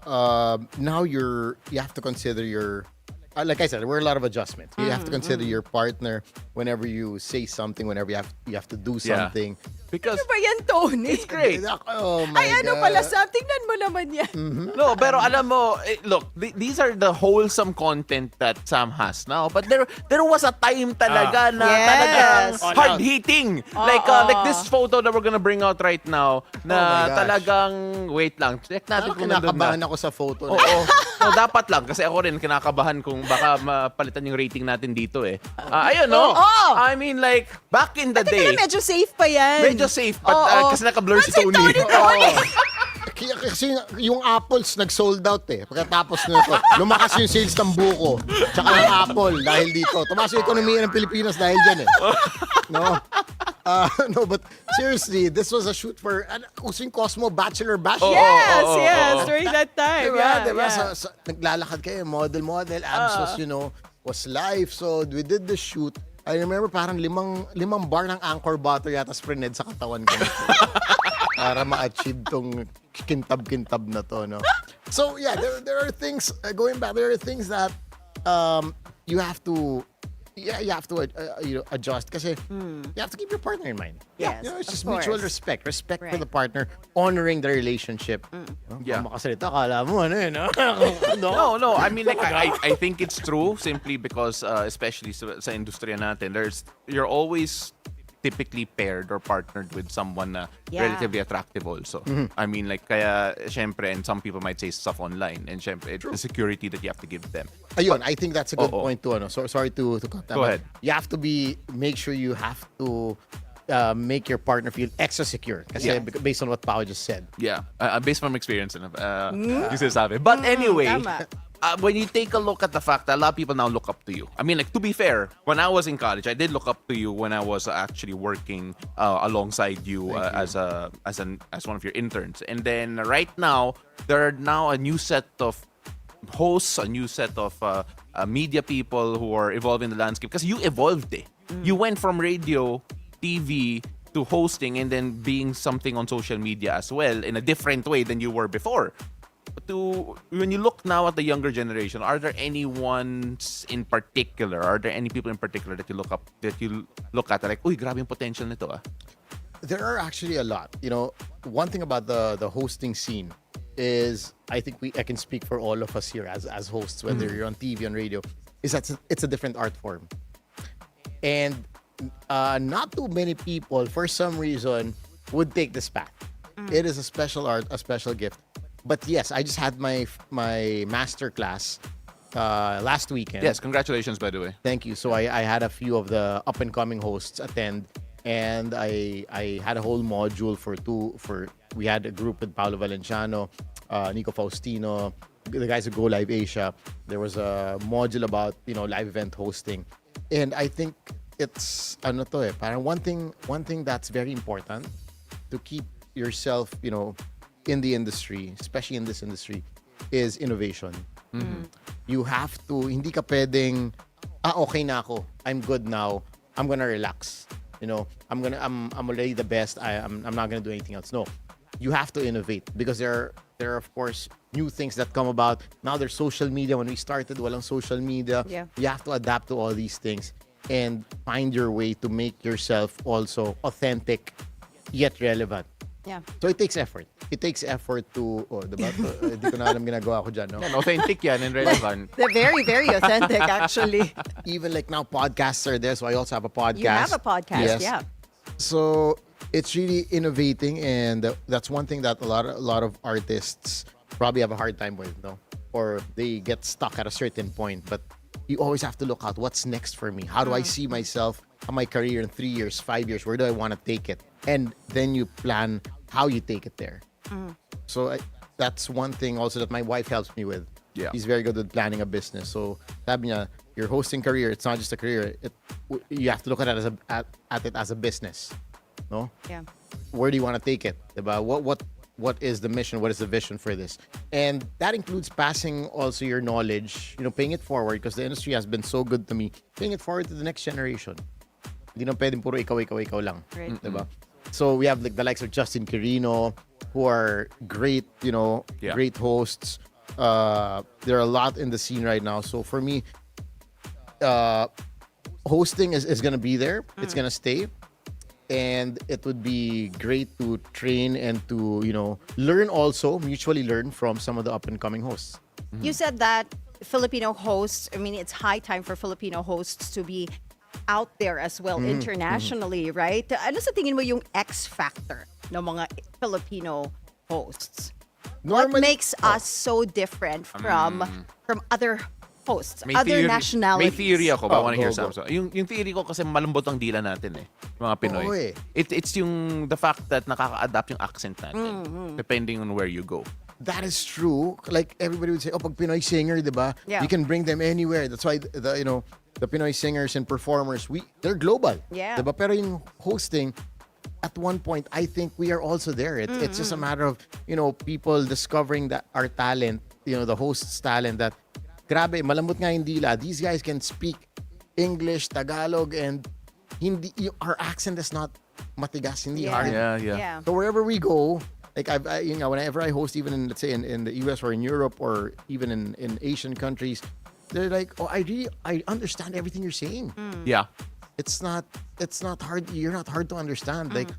now you have to consider your like I said, we're a lot of adjustments. You have to consider your partner whenever you say something, whenever you have to do something. Because Ano ba yan, Tony? it's great. Oh my Ay, ano God. pala, tingnan mo naman yan. No, pero alam mo, look, these are the wholesome content that Sam has now. But there was a time talaga na talagang hard-hitting. Like this photo that we're gonna bring out right now na talagang, wait lang, check natin kung nandun Kinakabahan na. ako sa photo. No, dapat lang. Kasi ako rin kinakabahan kung baka mapalitan yung rating natin dito eh. Ayun, no? I mean, like, back in the day, Medyo safe pa yan. medyo safe, but kasi naka-blur si Tony. Kasi yung apples nag-sold out eh. Pagkatapos nito, lumakas yung sales ng buko. Tsaka ng apple dahil dito. Tumaas yung ekonomiya ng Pilipinas dahil dyan eh. No? No, but seriously, this was a shoot for using Cosmo Bachelor Bash. Yes, during that time. Diba? Naglalakad kayo, model, abs was live. So we did the shoot. I remember parang limang bar ng Anchor butter yata spread sa katawan ko. Para ma-achieve tong kintab-kintab na to, no? So yeah, there are things, going back, there are things that you have to adjust kasi you have to keep your partner in mind. Yes, it's just of mutual course. respect for the partner, honoring the relationship. Makasalita, kala mo no? No. I mean, like, I think it's true simply because, especially sa industriya natin, you're always typically paired or partnered with someone na relatively attractive also. I mean, like, kaya, syempre, and some people might say stuff online, and syempre, it's the security that you have to give them. Ayun, I think that's a good point too. So sorry to cut that. Go ahead. You have to make sure you have to make your partner feel extra secure. Kasi based on what Paolo just said. Yeah, based from experience. Yung sinasabi. But anyway, Tama. When you take a look at the fact that a lot of people now look up to you. I mean, like, to be fair, when I was in college, I did look up to you when I was actually working alongside you as one of your interns. And then right now, there are now a new set of hosts, a new set of media people who are evolving the landscape. Because you evolved eh. You went from radio, TV, to hosting and then being something on social media as well in a different way than you were before. when you look now at the younger generation, are there any ones in particular? Are there any people in particular that you look at like, uy, grabe yung potential nito ah? There are actually a lot. One thing about the hosting scene is, I think I can speak for all of us here as hosts, whether you're on TV, on radio, is that it's a different art form. And not too many people, for some reason, would take this path. It is a special art, a special gift. But yes, I just had my master class last weekend. Yes, congratulations, by the way. Thank you. So I had a few of the up and coming hosts attend, and I had a whole module we had a group with Paolo Valenciano, Nico Faustino, the guys at Go Live Asia. There was a module about live event hosting, and I think it's parang one thing that's very important to keep yourself in the industry, especially in this industry, is innovation. You have to, hindi ka pwedeng, okay na ako, I'm good now, I'm gonna relax. I'm already the best, I'm not gonna do anything else. No, you have to innovate, because there are of course new things that come about. Now there's social media. When we started, walang social media. Yeah. You have to adapt to all these things and find your way to make yourself also authentic yet relevant. Yeah. So it takes effort. It takes effort to, diba? Hindi ko na alam ginagawa ko dyan, no? Yan, authentic yan and relevant. They're very, very authentic, actually. Even like now, podcasts are there, so I also have a podcast. You have a podcast, Yes. yeah. So it's really innovating, and that's one thing that a lot of artists probably have a hard time with, no? Or they get stuck at a certain point. But you always have to look out, what's next for me? How do I see myself, my career in 3 years, 5 years? Where do I want to take it? And then you plan how you take it there. So that's one thing also that my wife helps me with. Yeah. She's very good with planning a business. So sabi niya, your hosting career, it's not just a career. You have to look at it as a business. No? Yeah. Where do you want to take it? Diba? What is the mission? What is the vision for this? And that includes passing also your knowledge, paying it forward, because the industry has been so good to me, paying it forward to the next generation. Hindi na pwedeng puro ikaw lang. Right. Diba? So we have like the likes of Justin Quirino, who are great, great hosts. There are a lot in the scene right now. So for me, hosting is going to be there. It's going to stay. And it would be great to train and to, mutually learn from some of the up-and-coming hosts. You said that Filipino hosts, it's high time for Filipino hosts to be out there as well internationally, right? Ano sa tingin mo yung X factor ng mga Filipino hosts? What makes us so different from other hosts, other nationalities? May theory ako, I want to hear go. some. Yung theory ko kasi malambot ang dila natin mga Pinoy. Oo, eh. It's yung the fact that nakaka-adapt yung accent natin depending on where you go. That is true. Like everybody would say, pag Pinoy singer, diba? Yeah. You can bring them anywhere. That's why the Pinoy singers and performers, they're global. Yeah. Diba? Pero yung hosting, at one point, I think we are also there. It's just a matter of, people discovering that our talent, the host's talent, that grabe, malambot nga yung dila. These guys can speak English, Tagalog, and our accent is not matigas, hindi hard. Yeah. So wherever we go, like whenever I host, even in, let's say in the US or in Europe or even in Asian countries, they're like, I understand everything you're saying. Yeah. It's not hard. You're not hard to understand. Like,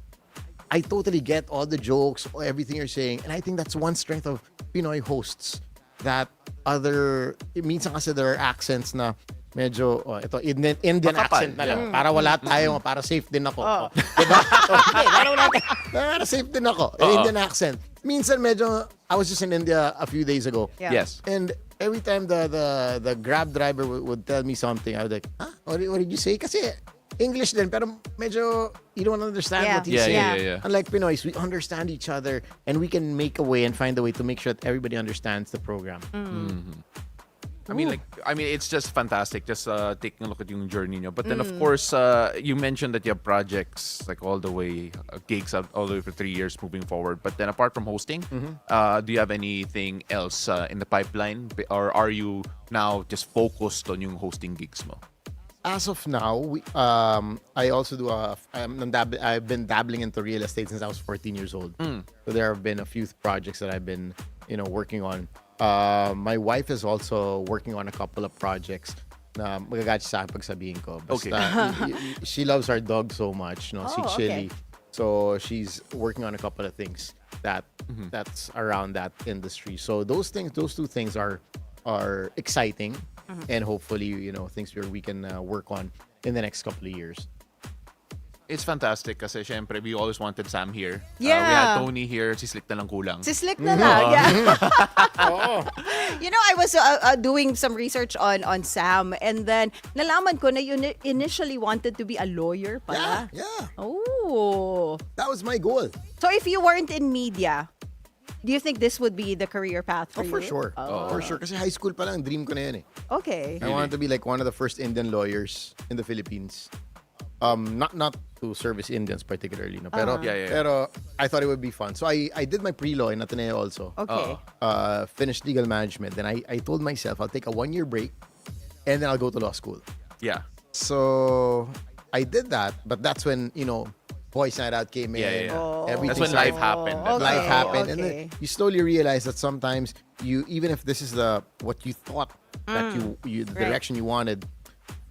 I totally get all the jokes, everything you're saying, and I think that's one strength of Pinoy hosts. That minsan kasi there are accents na medyo, ito, Indian accent na lang. Para wala tayo, para safe din ako. Diba? Okay, para safe din ako. Indian accent. Minsan medyo, I was just in India a few days ago. Yeah. Yes. And every time the Grab driver would tell me something, I was like, what did you say? Kasi English din, pero medyo you don't understand what he's saying. Yeah. Unlike Pinoys, we understand each other and we can make a way and find a way to make sure that everybody understands the program. It's just fantastic just taking a look at yung journey nyo. But then of course, you mentioned that you have projects like all the way, gigs all the way for 3 years moving forward. But then apart from hosting, do you have anything else in the pipeline? Or are you now just focused on yung hosting gigs mo? As of now, I also do I've been dabbling into real estate since I was 14 years old. So there have been a few projects that I've been working on. My wife is also working on a couple of projects na magagalit siya sa akin pag sabihin ko. Basta, she loves our dog so much, no? Si Chili. Okay. So she's working on a couple of things that's around that industry. So those two things are exciting, and hopefully, things where we can work on in the next couple of years. It's fantastic kasi syempre we always wanted Sam here. We Yeah. had Tony here, si Slick na lang kulang. Si Slick na lang, yeah. I was doing some research on Sam, and then nalaman ko na you initially wanted to be a lawyer pala. Yeah. Oh. That was my goal. So if you weren't in media, do you think this would be the career path for you? For sure. Oh. For sure. Kasi high school pa lang, dream ko na yan eh. Okay. I wanted to be like one of the first Indian lawyers in the Philippines. Not to service Indians particularly, no. Pero, pero I thought it would be fun. So I did my pre-law in Ateneo also. Okay. Finished legal management. Then I told myself I'll take a 1-year break and then I'll go to law school. Yeah. So I did that, but that's when, Boys Night Out came in. Yeah. Oh. That's Everything when started- life happened. Okay. Life happened, and okay. then you slowly realize that sometimes even if this is what you thought that the Right. direction you wanted,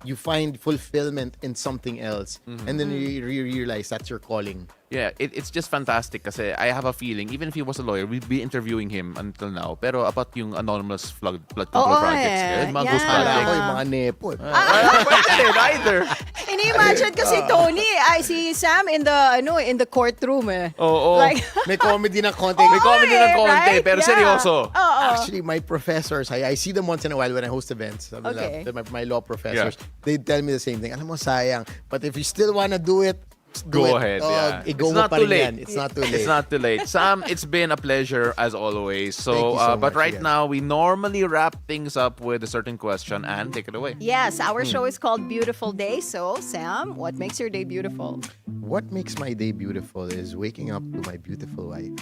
you find fulfillment in something else, and then you realize that's your calling. Yeah, it's just fantastic kasi I have a feeling, even if he was a lawyer, we'd be interviewing him until now. Pero about yung anonymous flood control projects, yung mga ghost yeah. Kala projects. ko yung mga nepo. Pwede rin, either. Ini-imagine ko si Tony, si Sam in the courtroom eh. Oo. Like, May comedy na konti. May comedy ng konti, right? pero Yeah. seryoso. Oo. Actually, my professors, I see them once in a while when I host events. Okay. My law professors, they tell me the same thing. Alam mo, sayang. But if you still wanna do it, just do Go it. ahead, yeah. Igo It's mo not pa too rin late. yan. It's not too late. It's not too late. Sam, it's been a pleasure as always. Thank you so But much right again. now, we normally wrap things up with a certain question. And take it away. Yes, our show is called Beautiful Day. So, Sam, what makes your day beautiful? What makes my day beautiful is waking up to my beautiful wife.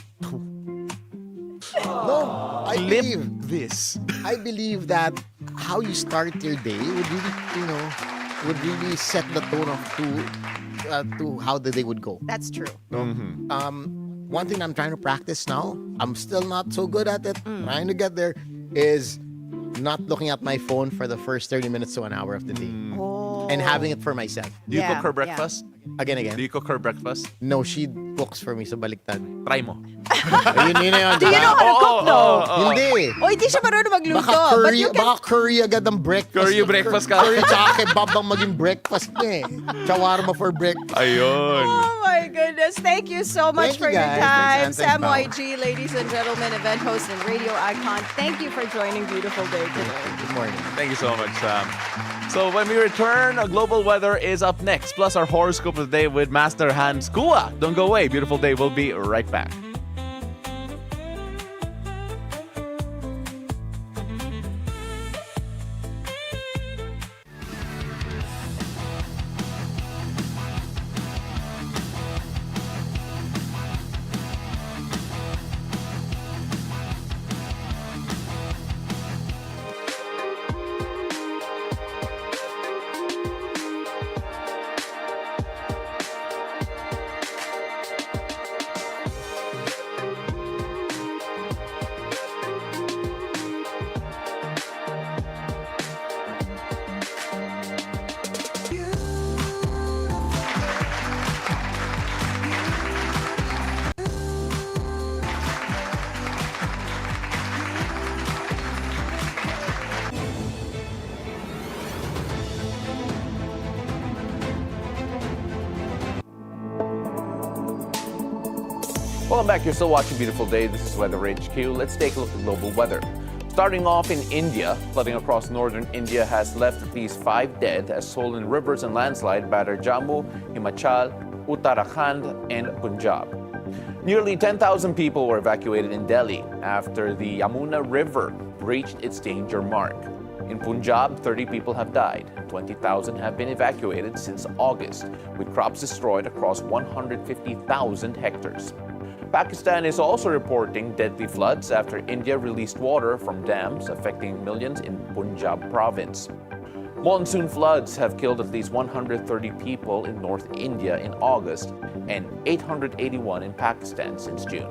No, I believe this. I believe that how you start your day would really set the tone of to how the day would go. That's true. One thing I'm trying to practice now, I'm still not so good at it, trying to get there, is not looking at my phone for the first 30 minutes to an hour of the day. Oh. And having it for myself. Do you Yeah, cook her breakfast? Again. Do you cook her breakfast? No, she cooks for me sa baliktad. Try mo. Yun na yun. Do you know how to cook though? Hindi. Oh, hindi siya marunong magluto. Baka But curry, you can... baka curry agad ang breakfast. Curry breakfast ka. Curry tsaka kebab ang maging breakfast niya eh. Shawarma for breakfast. Ayun. Oh my goodness. Thank you so much Thank for you, your guys. time. Thanks, Sam Paolo. YG, ladies and gentlemen, event host and radio icon. Thank you for joining Beautiful Day today. Good morning. Thank you so much, Sam. So when we return, global weather is up next. Plus our horoscope of the day with Master Hans Kua. Don't go away. Beautiful Day. We'll be right back. Welcome back. You're still watching Beautiful Day. This is Weather HQ. Let's take a look at global weather. Starting off in India, flooding across northern India has left at least 5 dead as swollen rivers and landslide batter Jammu, Himachal, Uttarakhand, and Punjab. Nearly 10,000 people were evacuated in Delhi after the Yamuna River reached its danger mark. In Punjab, 30 people have died. 20,000 have been evacuated since August, with crops destroyed across 150,000 hectares. Pakistan is also reporting deadly floods after India released water from dams affecting millions in Punjab province. Monsoon floods have killed at least 130 people in North India in August and 881 in Pakistan since June.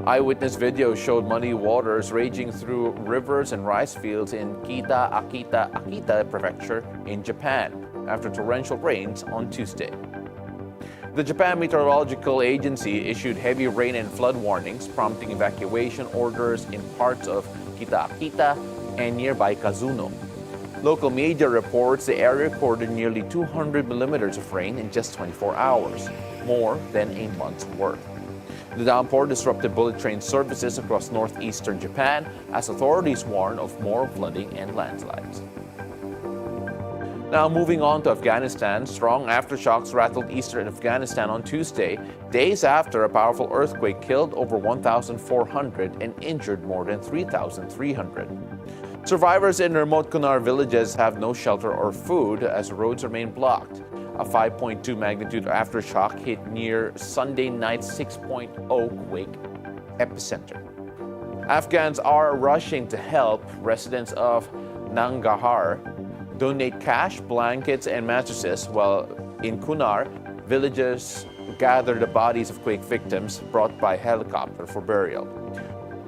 Eyewitness video showed muddy waters raging through rivers and rice fields in Akita Prefecture in Japan after torrential rains on Tuesday. The Japan Meteorological Agency issued heavy rain and flood warnings, prompting evacuation orders in parts of Akita and nearby Kazuno. Local media reports the area recorded nearly 200 millimeters of rain in just 24 hours, more than a month's worth. The downpour disrupted bullet train services across northeastern Japan as authorities warn of more flooding and landslides. Now moving on to Afghanistan, strong aftershocks rattled eastern Afghanistan on Tuesday, days after a powerful earthquake killed over 1,400 and injured more than 3,300. Survivors in remote Kunar villages have no shelter or food as roads remain blocked. A 5.2 magnitude aftershock hit near Sunday night's 6.0 quake epicenter. Afghans are rushing to help residents of Nangarhar donate cash, blankets, and mattresses, while in Kunar, villagers gather the bodies of quake victims brought by helicopter for burial.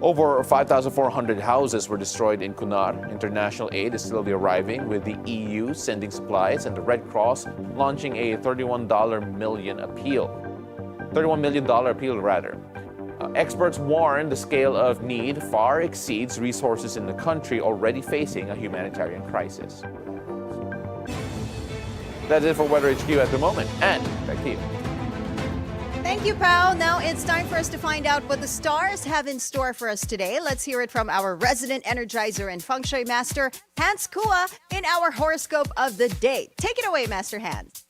Over 5,400 houses were destroyed in Kunar. International aid is slowly arriving, with the EU sending supplies and the Red Cross launching a $31 million appeal. Experts warn the scale of need far exceeds resources in the country already facing a humanitarian crisis. That's it for Weather HQ at the moment, and back to you. Thank you, Pao. Now it's time for us to find out what the stars have in store for us today. Let's hear it from our resident energizer and feng shui master, Hans Kua, in our horoscope of the day. Take it away, Master Hans.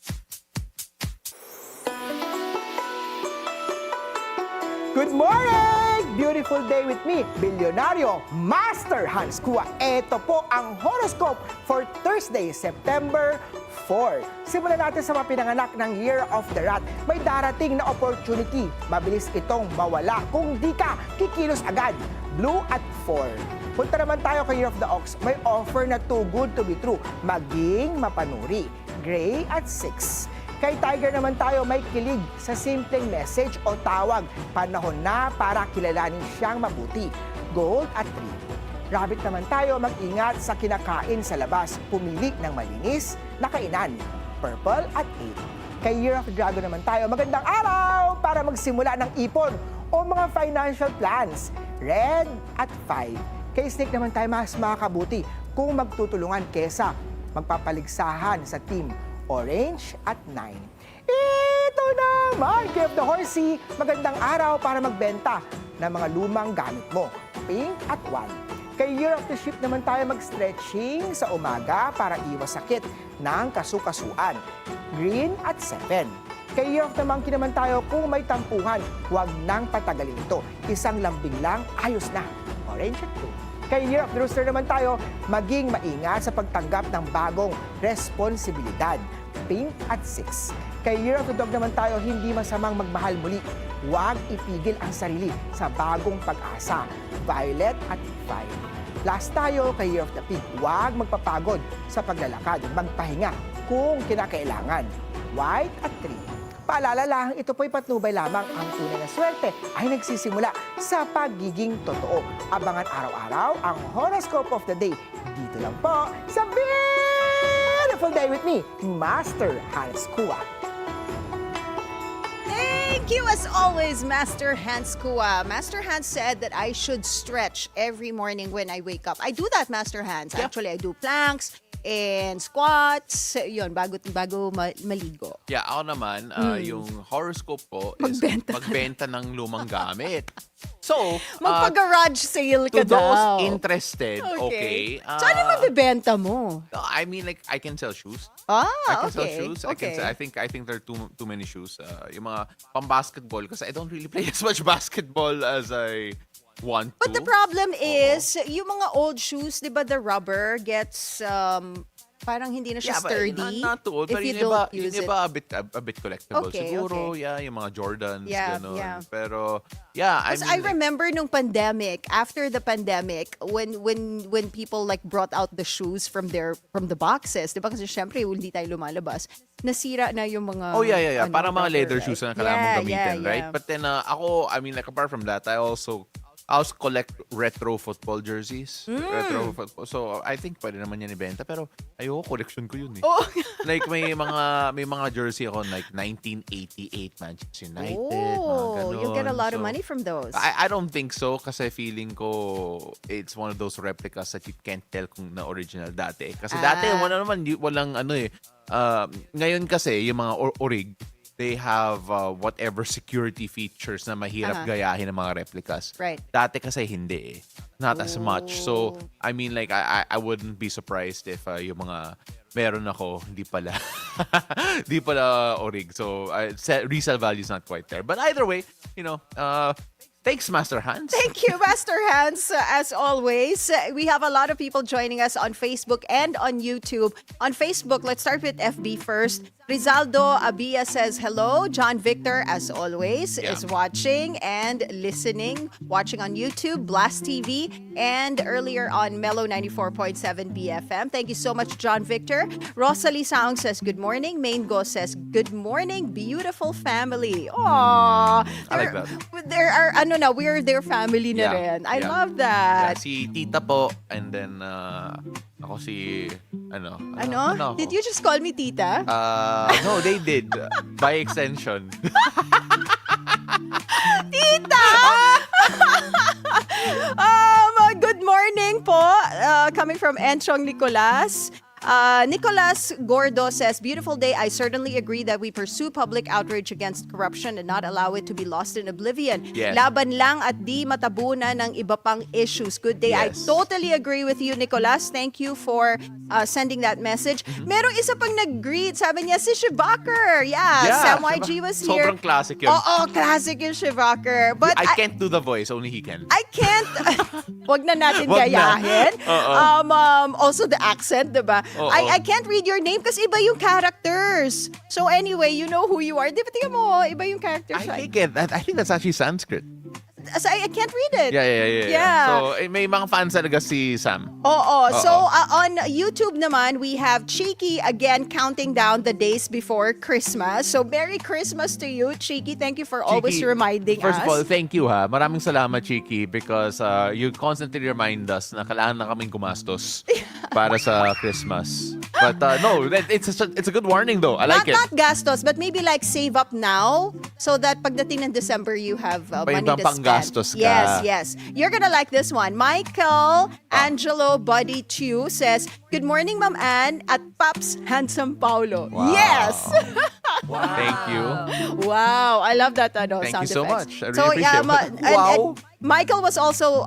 Good morning! Beautiful day with me, Bilyonaryo Master Hans Kua. Ito po ang horoscope for Thursday, September 4. Simulan natin sa mga pinanganak ng Year of the Rat. May darating na opportunity. Mabilis itong mawala kung di ka kikilos agad. Blue at 4. Punta naman tayo kay Year of the Ox. May offer na too good to be true. Maging mapanuri. Gray at 6. Kay Tiger naman tayo, may kilig sa simpleng message o tawag. Panahon na para kilalanin siyang mabuti. Gold at 3. Rabbit naman tayo, mag-ingat sa kinakain sa labas. Pumili ng malinis na kainan. Purple at 8. Kay Year of the Dragon naman tayo, magandang araw para magsimula ng ipon o mga financial plans. Red at 5. Kay Snake naman tayo, mas makakabuti kung magtutulungan kesa magpapaligsahan sa team. Orange at 9. Ito naman, Kay of the Horsey, magandang araw para magbenta ng mga lumang gamit mo. Pink at 1. Kay Year of the Sheep naman tayo, mag-stretching sa umaga para iwas sakit ng kasukasuan. Green at 7. Kay Year of the Monkey naman tayo, kung may tampuhan, huwag nang patagalin ito. Isang lambing lang, ayos na. Orange at 2. Kay Year of the Rooster naman tayo, maging maingat sa pagtanggap ng bagong responsibilidad. Pink at 6. Kay Year of the Dog naman tayo, hindi masamang magmahal muli. Huwag ipigil ang sarili sa bagong pag-asa. Violet at 5. Last tayo kay Year of the Pig. Huwag magpapagod sa paglalakad. Magpahinga kung kinakailangan. White at 3. Paalala lang, ito po'y patnubay lamang. Ang tunay na swerte ay nagsisimula sa pagiging totoo. Abangan araw-araw ang horoscope of the day. Dito lang po sa Beautiful Day with me, Master Hans Kua. Thank you as always, Master Hans Kua. Master Hans said that I should stretch every morning when I wake up. I do that, Master Hans. Yeah. Actually, I do planks and squats. Yun, bago maligo. Yeah, ako naman, yung horoscope ko is magbenta ng lumang gamit. So, Magpa-garage sale ka to those daw. interested, okay. Saan yung mabibenta mo? I mean, like, I can sell shoes. Ah, I can sell okay. shoes. Okay. I think there are too many shoes. Yung mga pang-basketball, kasi I don't really play as much basketball as I want to. But the problem is, yung mga old shoes, di ba, the rubber gets Parang hindi na siya Yeah, but sturdy not too old. if Pero you yung iba, don't use it. a bit collectible. Okay, Siguro, okay. yeah, yung mga Jordans, Yeah, ganun. yeah. Pero, yeah, Because I remember nung pandemic, after the pandemic, when people like brought out the shoes from the boxes, di ba? Kasi syempre, hindi tayo lumalabas. Nasira na yung mga... Oh, yeah. ano, Parang mga leather right? shoes na kailangan mong gamitin, yeah. right? But then, ako, I mean, like, apart from that, I also collect retro football jerseys. Retro football. So, I think pwede naman yan ibenta. Pero, ayoko, collection ko yun eh. Oh. Like, may mga jersey ako, like, 1988 Manchester United, mga ganun. You get a lot of So, money from those. I don't think so kasi feeling ko it's one of those replicas that you can't tell kung na original dati. Kasi dati walang ano eh. Ngayon kasi yung mga orig, they have whatever security features na mahirap gayahin ng mga replicas. Right. Dati kasi hindi eh. Not as much. So, I mean like I wouldn't be surprised if yung mga meron ako, hindi pala. Hindi pala orig. So, resale value is not quite there. But either way, thanks, Master Hans. Thank you, Master Hans. As always, we have a lot of people joining us on Facebook and on YouTube. On Facebook, let's start with FB first. Rizaldo Abia says hello. John Victor, as always, is watching and listening. Watching on YouTube, Blast TV, and earlier on Mellow 94.7 BFM. Thank you so much, John Victor. Rosalie Saung says good morning. Maingo says good morning, beautiful family. Aww. I like that. There are, we're their family na rin. I love that. Yeah, si Tita po, and then ako si, Ano? ako? Did you just call me tita? No, they did. By extension. Tita! Good morning po. Coming from Enchong Nicolas. Nicolas Gordo says, beautiful day. I certainly agree that we pursue public outrage against corruption and not allow it to be lost in oblivion. Yes. Laban lang at di matabunan ng iba pang issues. Good day. Yes. I totally agree with you, Nicolas. Thank you for sending that message. Merong isa pang nag-greet. Sabi niya, si Shivaker. Yeah, Sam YG was here. Sobrang classic yun. Oo, classic yung Shivaker. But I can't do the voice, only he can. I can't. Wag na natin Wag na. gayahin. Oo. Also the accent, diba? Oo. I can't read your name kasi iba yung characters. So anyway, you know who you are. Di ba tingnan mo, iba yung characters. I think that's actually Sanskrit. So I can't read it. Yeah. So, may mga fans talaga si Sam. Oo. So, on YouTube naman, we have Cheeky again counting down the days before Christmas. So, Merry Christmas to you, Cheeky. Thank you for always Cheeky, reminding us. First of all, thank you ha. Maraming salamat, Cheeky, because you constantly remind us na kailangan na kaming gumastos para sa Christmas. But no, it's a good warning though. I like it. Not gastos, but maybe like save up now so that pagdating ng December, you have May money ibang to spend. panggastos ka. Yes. You're gonna like this one. Michael Angelo Buddy Chu says, good morning, Ma'am Ann, at Paps Handsome Paolo. Wow. Yes! Thank you. Wow, I love that Thank sound you so effects. much. I really appreciate it. And Michael was also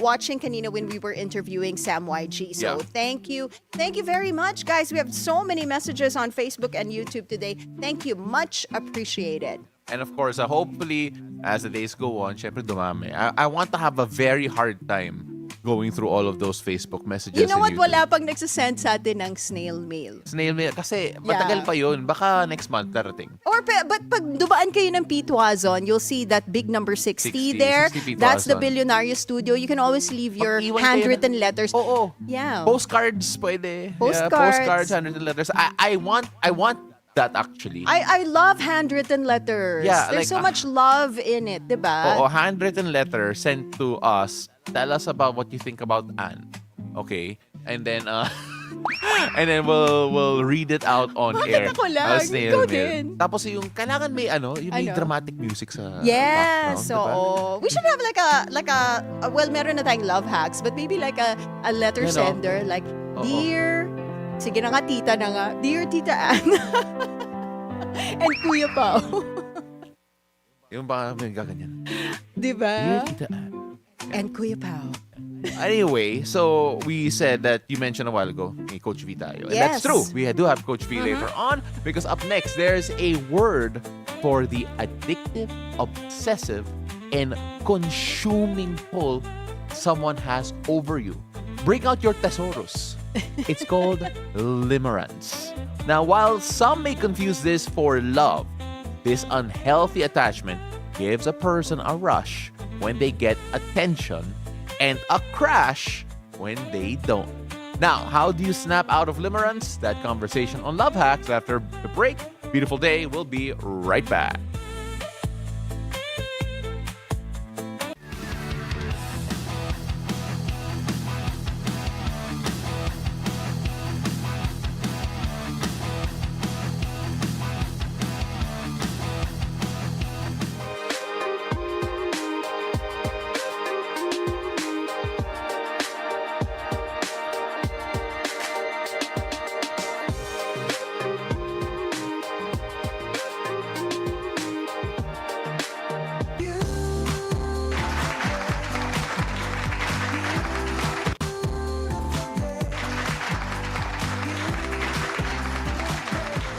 watching kanina when we were interviewing Sam YG. So thank you. Thank you very much, guys. We have so many messages on Facebook and YouTube today. Thank you. Much appreciated. And of course, hopefully, as the days go on, syempre dumami. I want to have a very hard time going through all of those Facebook messages. You know what? and YouTube. Wala pang nagsasend sa atin ng snail mail. Snail mail. Kasi matagal pa yun. Baka next month darating. But pag dumaan kayo ng Pitwazon, you'll see that big number 60 there. 60 That's the Pitwazon. Bilyonaryo Studio. You can always leave your Mag-iwan kayo handwritten letters. Oo. Yeah. Postcards pwede. Postcards. Yeah, postcards, handwritten letters. I want that actually. I love handwritten letters. Yeah, There's like, so much love in it, diba? Oo, handwritten letter sent to us. Tell us about what you think about Anne. Okay? And then we'll read it out on Bakit air. ako lang? Ikaw Snail mail. din. Tapos yung kailangan may may dramatic music sa Yes, background, diba? so we should have like a well, meron na tayong love hacks, but maybe like a letter sender, like dear, sige na nga tita na nga, dear Tita Ann and Kuya Pao. Yung ba may gaganyan. Diba? Dear Tita Anne. And Kuya Pao. Anyway, so we said that you mentioned a while ago, may Coach V tayo. And Yes. that's true. We do have Coach V later on because up next, there's a word for the addictive, obsessive, and consuming pull someone has over you. Bring out your tesoros. It's called limerence. Now, while some may confuse this for love, this unhealthy attachment gives a person a rush when they get attention and a crash when they don't. Now, how do you snap out of limerence? That conversation on Love Hacks after the break. Beautiful day. We'll be right back.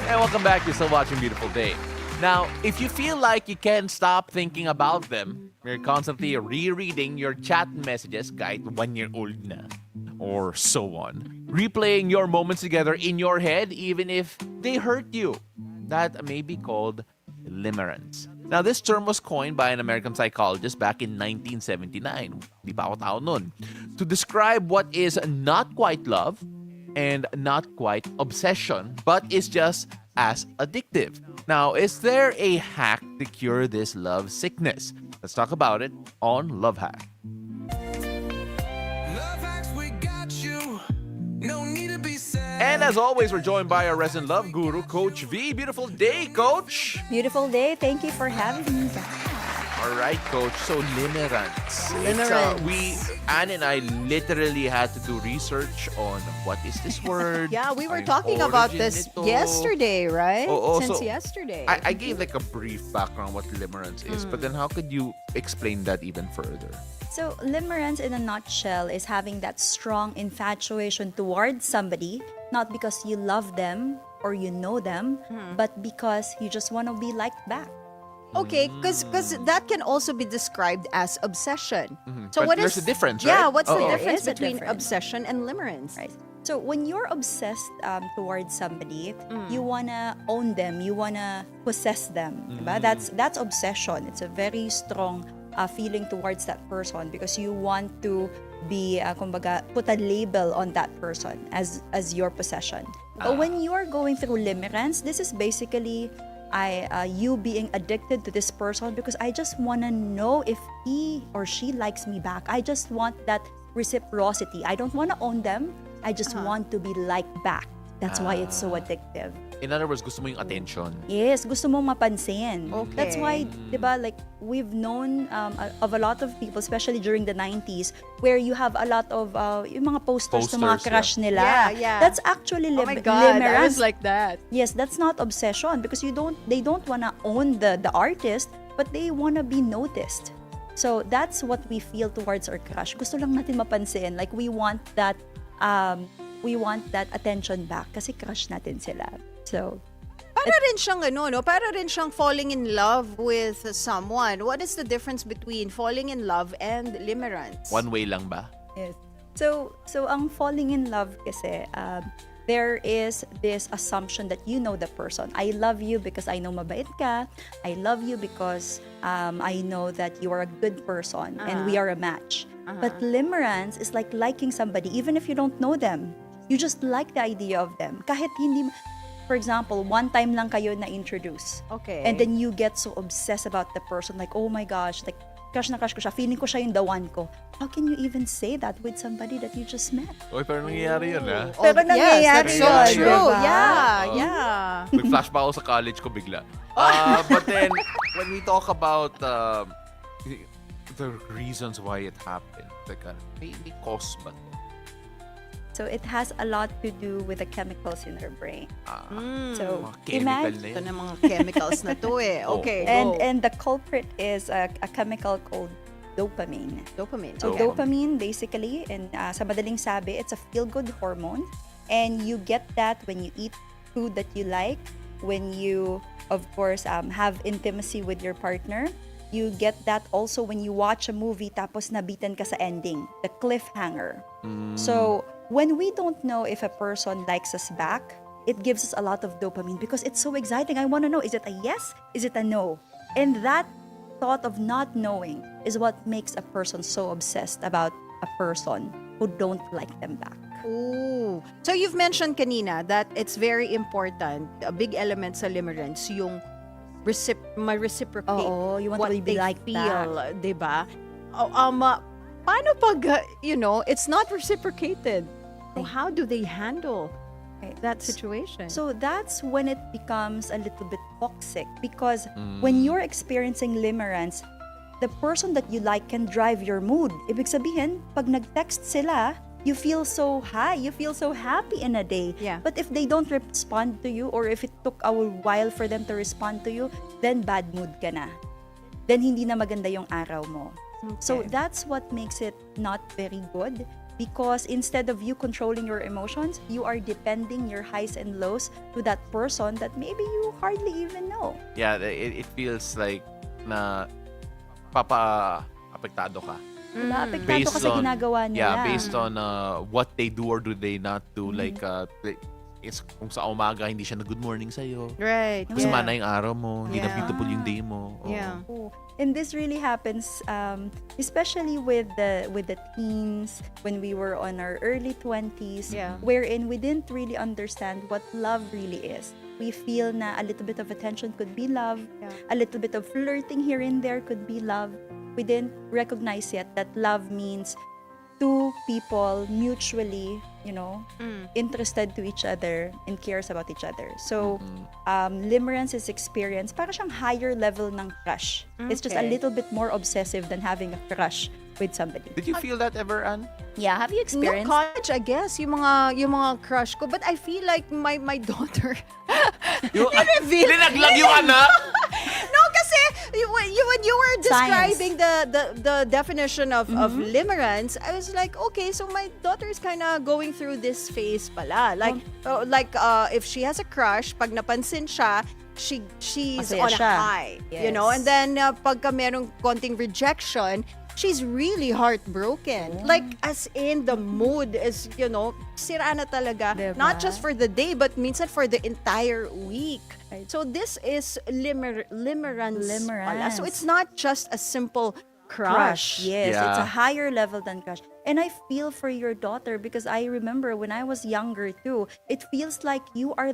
And welcome back. You're still watching Beautiful Day. Now, if you feel like you can't stop thinking about them, you're constantly rereading your chat messages kahit 1 year old na, or so on, replaying your moments together in your head even if they hurt you, that may be called limerence. Now, this term was coined by an American psychologist back in 1979, di pa ako tao nun, to describe what is not quite love and not quite obsession, but is just as addictive. Now, is there a hack to cure this love sickness? Let's talk about it on Love Hack. Love hacks, we got you. No need to be sad. And as always, we're joined by our resident love guru, Coach V. Beautiful day, Coach! Beautiful day. Thank you for having me back. All right, Coach. So, limerence. Limerence. Anne and I literally had to do research on what is this word. Yeah, we were Ang talking about origin this nito. yesterday, right? Oo, Since so yesterday. I gave like a brief background what limerence is, but then how could you explain that even further? So, limerence in a nutshell is having that strong infatuation towards somebody, not because you love them or you know them, but because you just want to be liked back. Okay, because that can also be described as obsession. So But what there's is a difference, Yeah, right? what's the Oo. difference There is a between difference. obsession and limerence? Right. So, when you're obsessed towards somebody, you want to own them, you want to possess them. Diba? That's obsession. It's a very strong feeling towards that person because you want to be, kumbaga, put a label on that person as your possession. But when you are going through limerence, this is basically you being addicted to this person because I just want to know if he or she likes me back. I just want that reciprocity. I don't want to own them. I just want to be liked back. That's why it's so addictive. In other words, gusto mo yung attention. Yes, gusto mong mapansin. Okay. That's why, di ba, like, we've known of a lot of people, especially during the 90s, where you have a lot of yung mga posters ng mga Posters, crush nila. Yeah, yeah. That's actually Oh my God, I limerence. was like that. Yes, that's not obsession because they don't wanna own the artist, but they wanna be noticed. So that's what we feel towards our crush. Gusto lang natin mapansin. Like we want that attention back kasi crush natin sila. So Para rin siyang no? Para rin siyang falling in love with someone. What is the difference between falling in love and limerence? One way lang ba? yes. So ang falling in love kasi there is this assumption that you know the person. I love you because I know mabait ka. I love you because I know that you are a good person and we are a match. But limerence is like liking somebody even if you don't know them. You just like the idea of them. Kahit hindi, for example, one time lang kayo na-introduce. Okay. And then you get so obsessed about the person. Like, oh my gosh, like, crush na crush ko siya. Feeling ko siya yung the one ko. How can you even say that with somebody that you just met? Oy, pero nangyayari yun, ha? Pero yes, nangyayari that's so yun, true. diba? Yeah. Nag-flash pa ako sa college ko bigla. But then, when we talk about the reasons why it happened, may cause ba? So it has a lot to do with the chemicals in our brain. So Mga chemical na Ito yun. na mga chemicals na to eh. Okay, go. and the culprit is a chemical called dopamine. Dopamine. So Okay. dopamine basically, and sa madaling sabi, it's a feel-good hormone, and you get that when you eat food that you like, when you, of course, have intimacy with your partner. You get that also when you watch a movie tapos nabitan ka sa ending, the cliffhanger. So when we don't know if a person likes us back, it gives us a lot of dopamine because it's so exciting. I want to know, is it a yes? Is it a no? And that thought of not knowing is what makes a person so obsessed about a person who don't like them back. Ooh. So you've mentioned kanina that it's very important, a big element sa limerence, yung ma-reciprocate Oo, you want what to be they like feel, di ba? Paano pag, it's not reciprocated? So how do they handle that situation? So that's when it becomes a little bit toxic because when you're experiencing limerence, the person that you like can drive your mood. Ibig sabihin, pag nag-text sila, you feel so high, you feel so happy in a day. Yeah. But if they don't respond to you or if it took a while for them to respond to you, then bad mood ka na. Then hindi na maganda yung araw mo. So that's what makes it not very good because instead of you controlling your emotions, you are depending your highs and lows to that person that maybe you hardly even know. Yeah, it feels like na apektado ka. Diba? Apektado ka sa ginagawa nila. Yeah, based on what they do or do they not do. Like, it's, kung sa umaga hindi siya na good morning sa'yo. Right. Masama na yung araw mo. Hindi na Yeah. beautiful yung day mo. Oo. Yeah. Oh, and this really happens, especially with the teens when we were on our early 20s, Yeah. wherein we didn't really understand what love really is. We feel na a little bit of attention could be love, a little bit of flirting here and there could be love. We didn't recognize yet that love means two people mutually, interested to each other and cares about each other. So, limerence is experienced para siyang higher level ng crush. It's just a Okay. little bit more obsessive than having a crush with somebody. Did you feel that ever, Ann? Yeah, have you No, experienced? college, I guess, yung mga crush ko. But I feel like my daughter, Linaglag yung anak? no, kasi when you were describing the definition of limerence, I was like, okay, so my daughter is kind of going through this phase pala. Like if she has a crush, pag napansin siya, she's Masaya on siya. a high, Yes. and then pagka merong konting rejection, she's really heartbroken. Like, as in, the mood is, sira na talaga. Diba? Not just for the day, but minsan for the entire week. Right. So, this is limerence pala. So, Limerence. it's not just a simple crush. Yes, Yeah. it's a higher level than crush. And I feel for your daughter because I remember when I was younger too, it feels like you are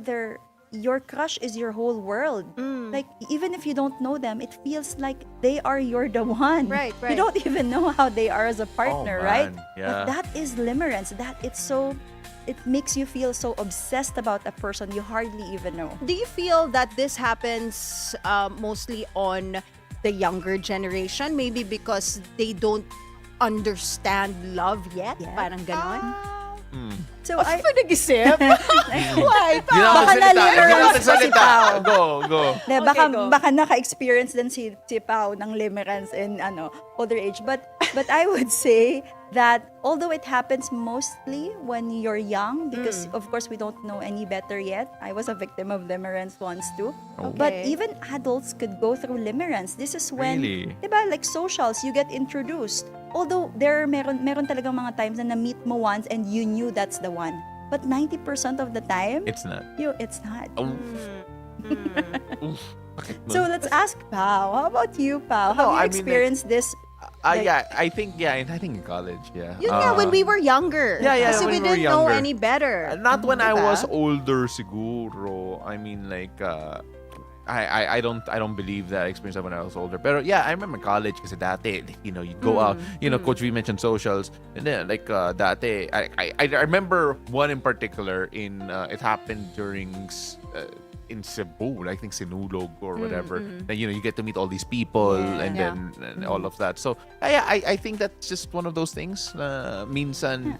your crush is your whole world. Like, even if you don't know them, it feels like they are the one. Right. You don't even know how they are as a partner, right? man. Yeah. But that is limerence. It makes you feel so obsessed about a person you hardly even know. Do you feel that this happens mostly on the younger generation? Maybe because they don't understand love yet? Yeah. Parang ganon? So I nag-isip? Why? Yun ang Baka magsalita. na-limerence Yun ang pa si magsalita. Pao. Go. De, baka naka-experience din si Pao ng limerence in older age. But I would say that although it happens mostly when you're young, because of course we don't know any better yet. I was a victim of limerence once too. Okay. But even adults could go through limerence. This is when, Really? diba, like socials, you get introduced. Although meron talagang mga times na na-meet mo once and you knew that's the one. But 90% of the time, It's not. it's not. Oh. Bakit mo? So let's ask Pao. How about you, Pao? No, Have I mean, you experienced this? Yeah, I think in college, yeah. Yun nga, when we were younger. Yeah, Kasi when we we were didn't know younger. any better. Not when I Diba? was older siguro. I mean, like, I don't believe that I experienced that when I was older. Pero yeah, I remember college kasi dati, you'd go out, Coach V mentioned socials, and then like dati, I remember one in particular it happened during in Cebu, I think Sinulog or whatever. And you get to meet all these people and then and all of that. So I think that's just one of those things na minsan,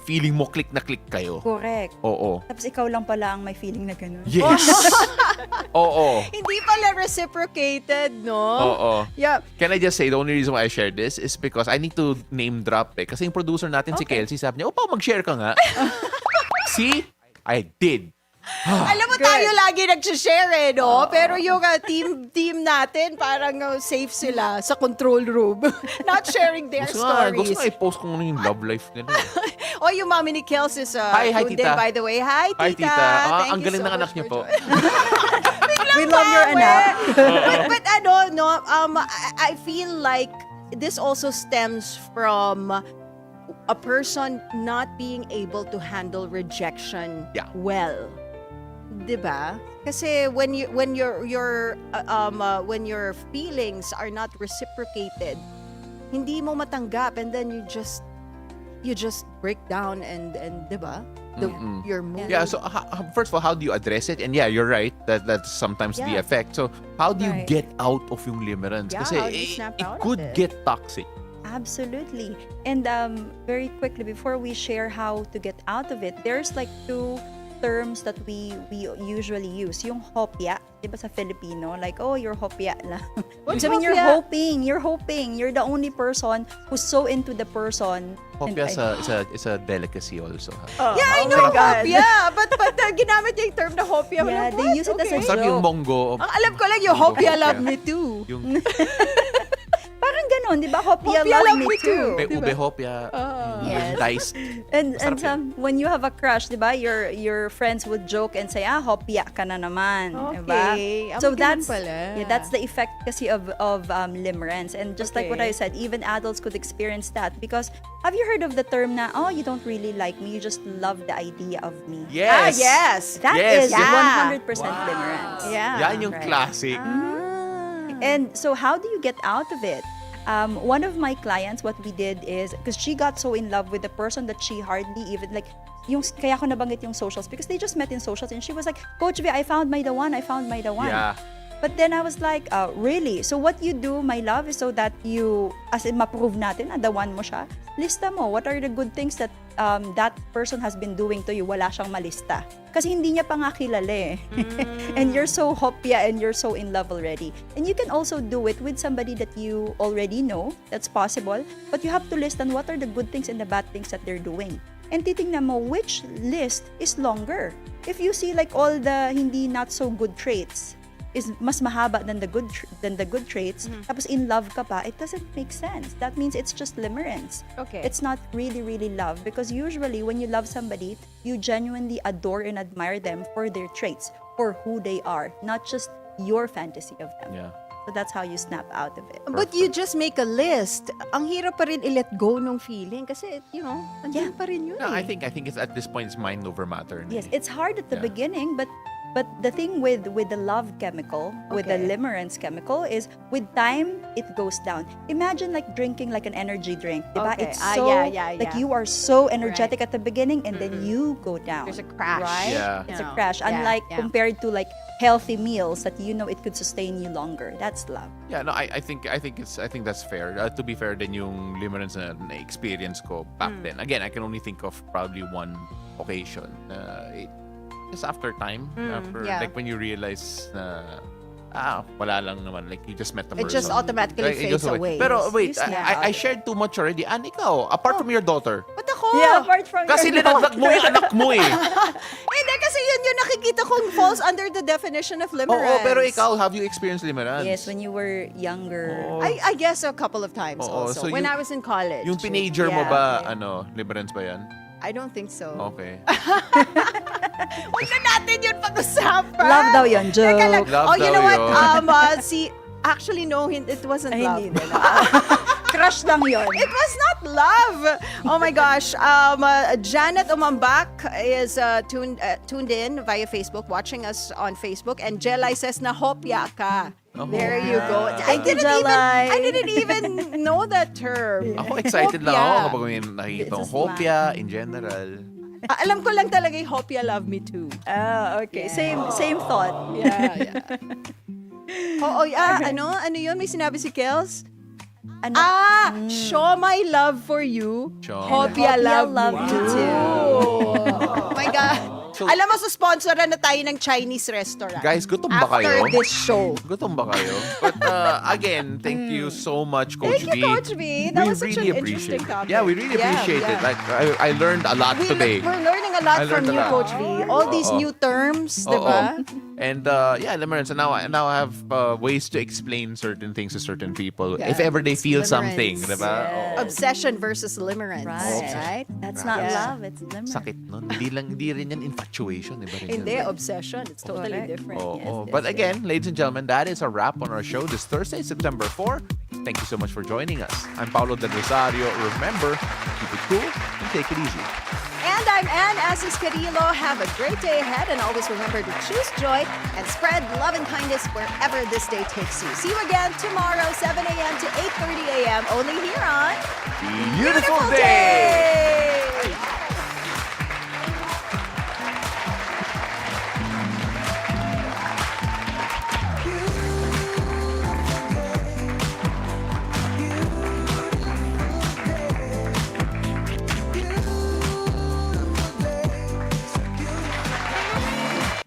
feeling mo click na click kayo. Correct. Oo. Tapos ikaw lang pala ang may feeling na ganun. Yes. Oo. Hindi pala reciprocated, no? Oo. Yeah. Can I just say, the only reason why I shared this is because I need to name drop eh. Kasi yung producer natin si Kelsey, sabi niya, Pao, mag-share ka nga. See? I did. Alam mo, tayo lagi nag-share no? Pero yung team natin, parang safe sila sa control room. Not sharing their Gusto stories. nga i-post kung ano yung love life nila. Oh, yung mommy ni Kels is Hi, tuned in, tita. by the way. Hi, tita. Hi, tita. Thank Ang you galing so ng anak much niyo for po. We love your anak. but I feel like this also stems from a person not being able to handle rejection well. 'Di ba? Kasi when your feelings are not reciprocated, hindi mo matanggap, and then you just break down and 'di ba? Your mood. Yeah, so first of all, how do you address it? And yeah, you're right, that's sometimes the effect. So how do you Right. get out of yung limerence? Yeah, Kasi how do you snap it out of could it? get toxic. Absolutely. And very quickly, before we share how to get out of it, there's like two terms that we usually use. Yung hopya, di ba sa Filipino? Like, oh, you're hopya lang. What's I mean, hopya? you're hoping. You're the only person who's so into the person. Hopya And is a delicacy also. Ha? Yeah, I know hopya. But ginamit niya yung term na hopya. Yeah, Walang, they what? use it as a Okay. Sabi yung joke. monggo. Ang alam ko lang yung hopya love me too. Yung Parang ganon, di ba? Hopya, Hopya love me too. ube hopya. Yes. Diced. And Masarap when you have a crush, 'di ba? Your friends would joke and say, hopya ka na naman, 'di ba? Okay. So Ganun that's pala. that's the effect kasi of limerence. And just like what I said, even adults could experience that because have you heard of the term na, oh, you don't really like me, you just love the idea of me? Yes. Yes. That Yes, is yeah. 100% limerence. Yeah. Yan yung Right. classic. And so how do you get out of it? One of my clients, what we did is, because she got so in love with the person that she hardly even, like, kaya ko nabanggit yung socials, because they just met in socials, and she was like, Coach V, I found my the one. Yeah. But then I was like, really? So what you do, my love, is so that you, as in ma-prove natin na the one mo siya, lista mo, what are the good things that that person has been doing to you, wala siyang malista. Kasi hindi niya pa nga kilala eh. And you're so hopya and you're so in love already. And you can also do it with somebody that you already know, that's possible, but you have to list on what are the good things and the bad things that they're doing. And titingnan mo which list is longer. If you see like all the hindi not so good traits, is mas mahaba than the good traits, tapos in love ka pa, it doesn't make sense. That means it's just limerence. Okay. It's not really love, because usually when you love somebody, you genuinely adore and admire them for their traits, for who they are, not just your fantasy of them. Yeah. So that's how you snap out of it. But you just make a list. Ang hirap pa rin i-let go nung feeling kasi, andun pa rin yun No, eh. I think it's at this point it's mind over matter. Yes, it's hard at the Yeah. beginning, but the thing with the love chemical, with the Okay. limerence chemical, is with time it goes down. Imagine like drinking like an energy drink, diba? Okay. It's Ah, so yeah. like you are so energetic at the beginning, and then you go down. There's a crash. right? Yeah. It's a Yeah. crash. Yeah, Unlike yeah. compared to like healthy meals that it could sustain you longer. That's love. Yeah, no, I think that's fair. To be fair, then yung limerence na experience ko back then. Again, I can only think of probably one occasion. Just after time, yeah. like when you realize na wala lang naman, like you just met the It person. just automatically Like, it goes fades away. Pero wait, You snap I out. shared too much already. Ikaw, apart from your daughter. Ba't ako? apart from Kasi linagdag mo yung anak mo eh. Hindi, kasi yun yung nakikita kong falls under the definition of limerence. Oo, pero ikaw, have you experienced limerence? Yes, when you were younger. Oo. I guess a couple of times Oo, also. so When yung- I was in college. Yung teenager mo Yeah, ba, yeah. limerence ba yan? I don't think so. Okay. Huwag na natin yun pag-usapan. Love daw yun, joke. Teka lang. Love Oh, you daw know what? yun. Actually, no, it wasn't Ay, love. hindi na. Crush lang yun. It was not love. Oh my gosh. Janet Umambak is tuned in via Facebook, watching us on Facebook. And Jelai says na hopya ka. There you go. Thank you, Jelai. I didn't even know that term. Ako excited lang Hopya. ako kapag may nakikita It's a kong hopya in general. Alam ko lang talaga yung hopya love me too. Okay. Same thought. Yeah. Ano yun? May sinabi si Kels? Ano? Show my love for you. Show Hopya Hopya love love me me too. too. Oh my God. So, Alam mo, susponsoran na tayo ng Chinese restaurant. guys, gutom ba kayo? After this show. Gutom ba kayo? But again, thank you so much, Coach Thank you, V. Coach V. That was such an interesting topic. Yeah, we really appreciate it. Like, I learned a lot today. We're learning a lot I from learned a you, lot. Coach V. All these new terms, Oo. diba? And yeah, limerence. And now I have ways to explain certain things to certain people if ever they feel something, Limerence. diba? Oo. Obsession versus limerence. Right. Right? That's not Yeah. love, it's limerence. Sakit nun. Hindi rin yan infatuation. Iba rin Hindi, yan. obsession. It's totally Correct. different. Oh, but again, ladies and gentlemen, that is a wrap on our show this Thursday, September 4. Thank you so much for joining us. I'm Paolo del Rosario. Remember, keep it cool and take it easy. And I'm Ann Asis-Carilo. Have a great day ahead and always remember to choose joy and spread love and kindness wherever this day takes you. See you again tomorrow, 7 a.m. to 8:30 a.m. only here on Beautiful day!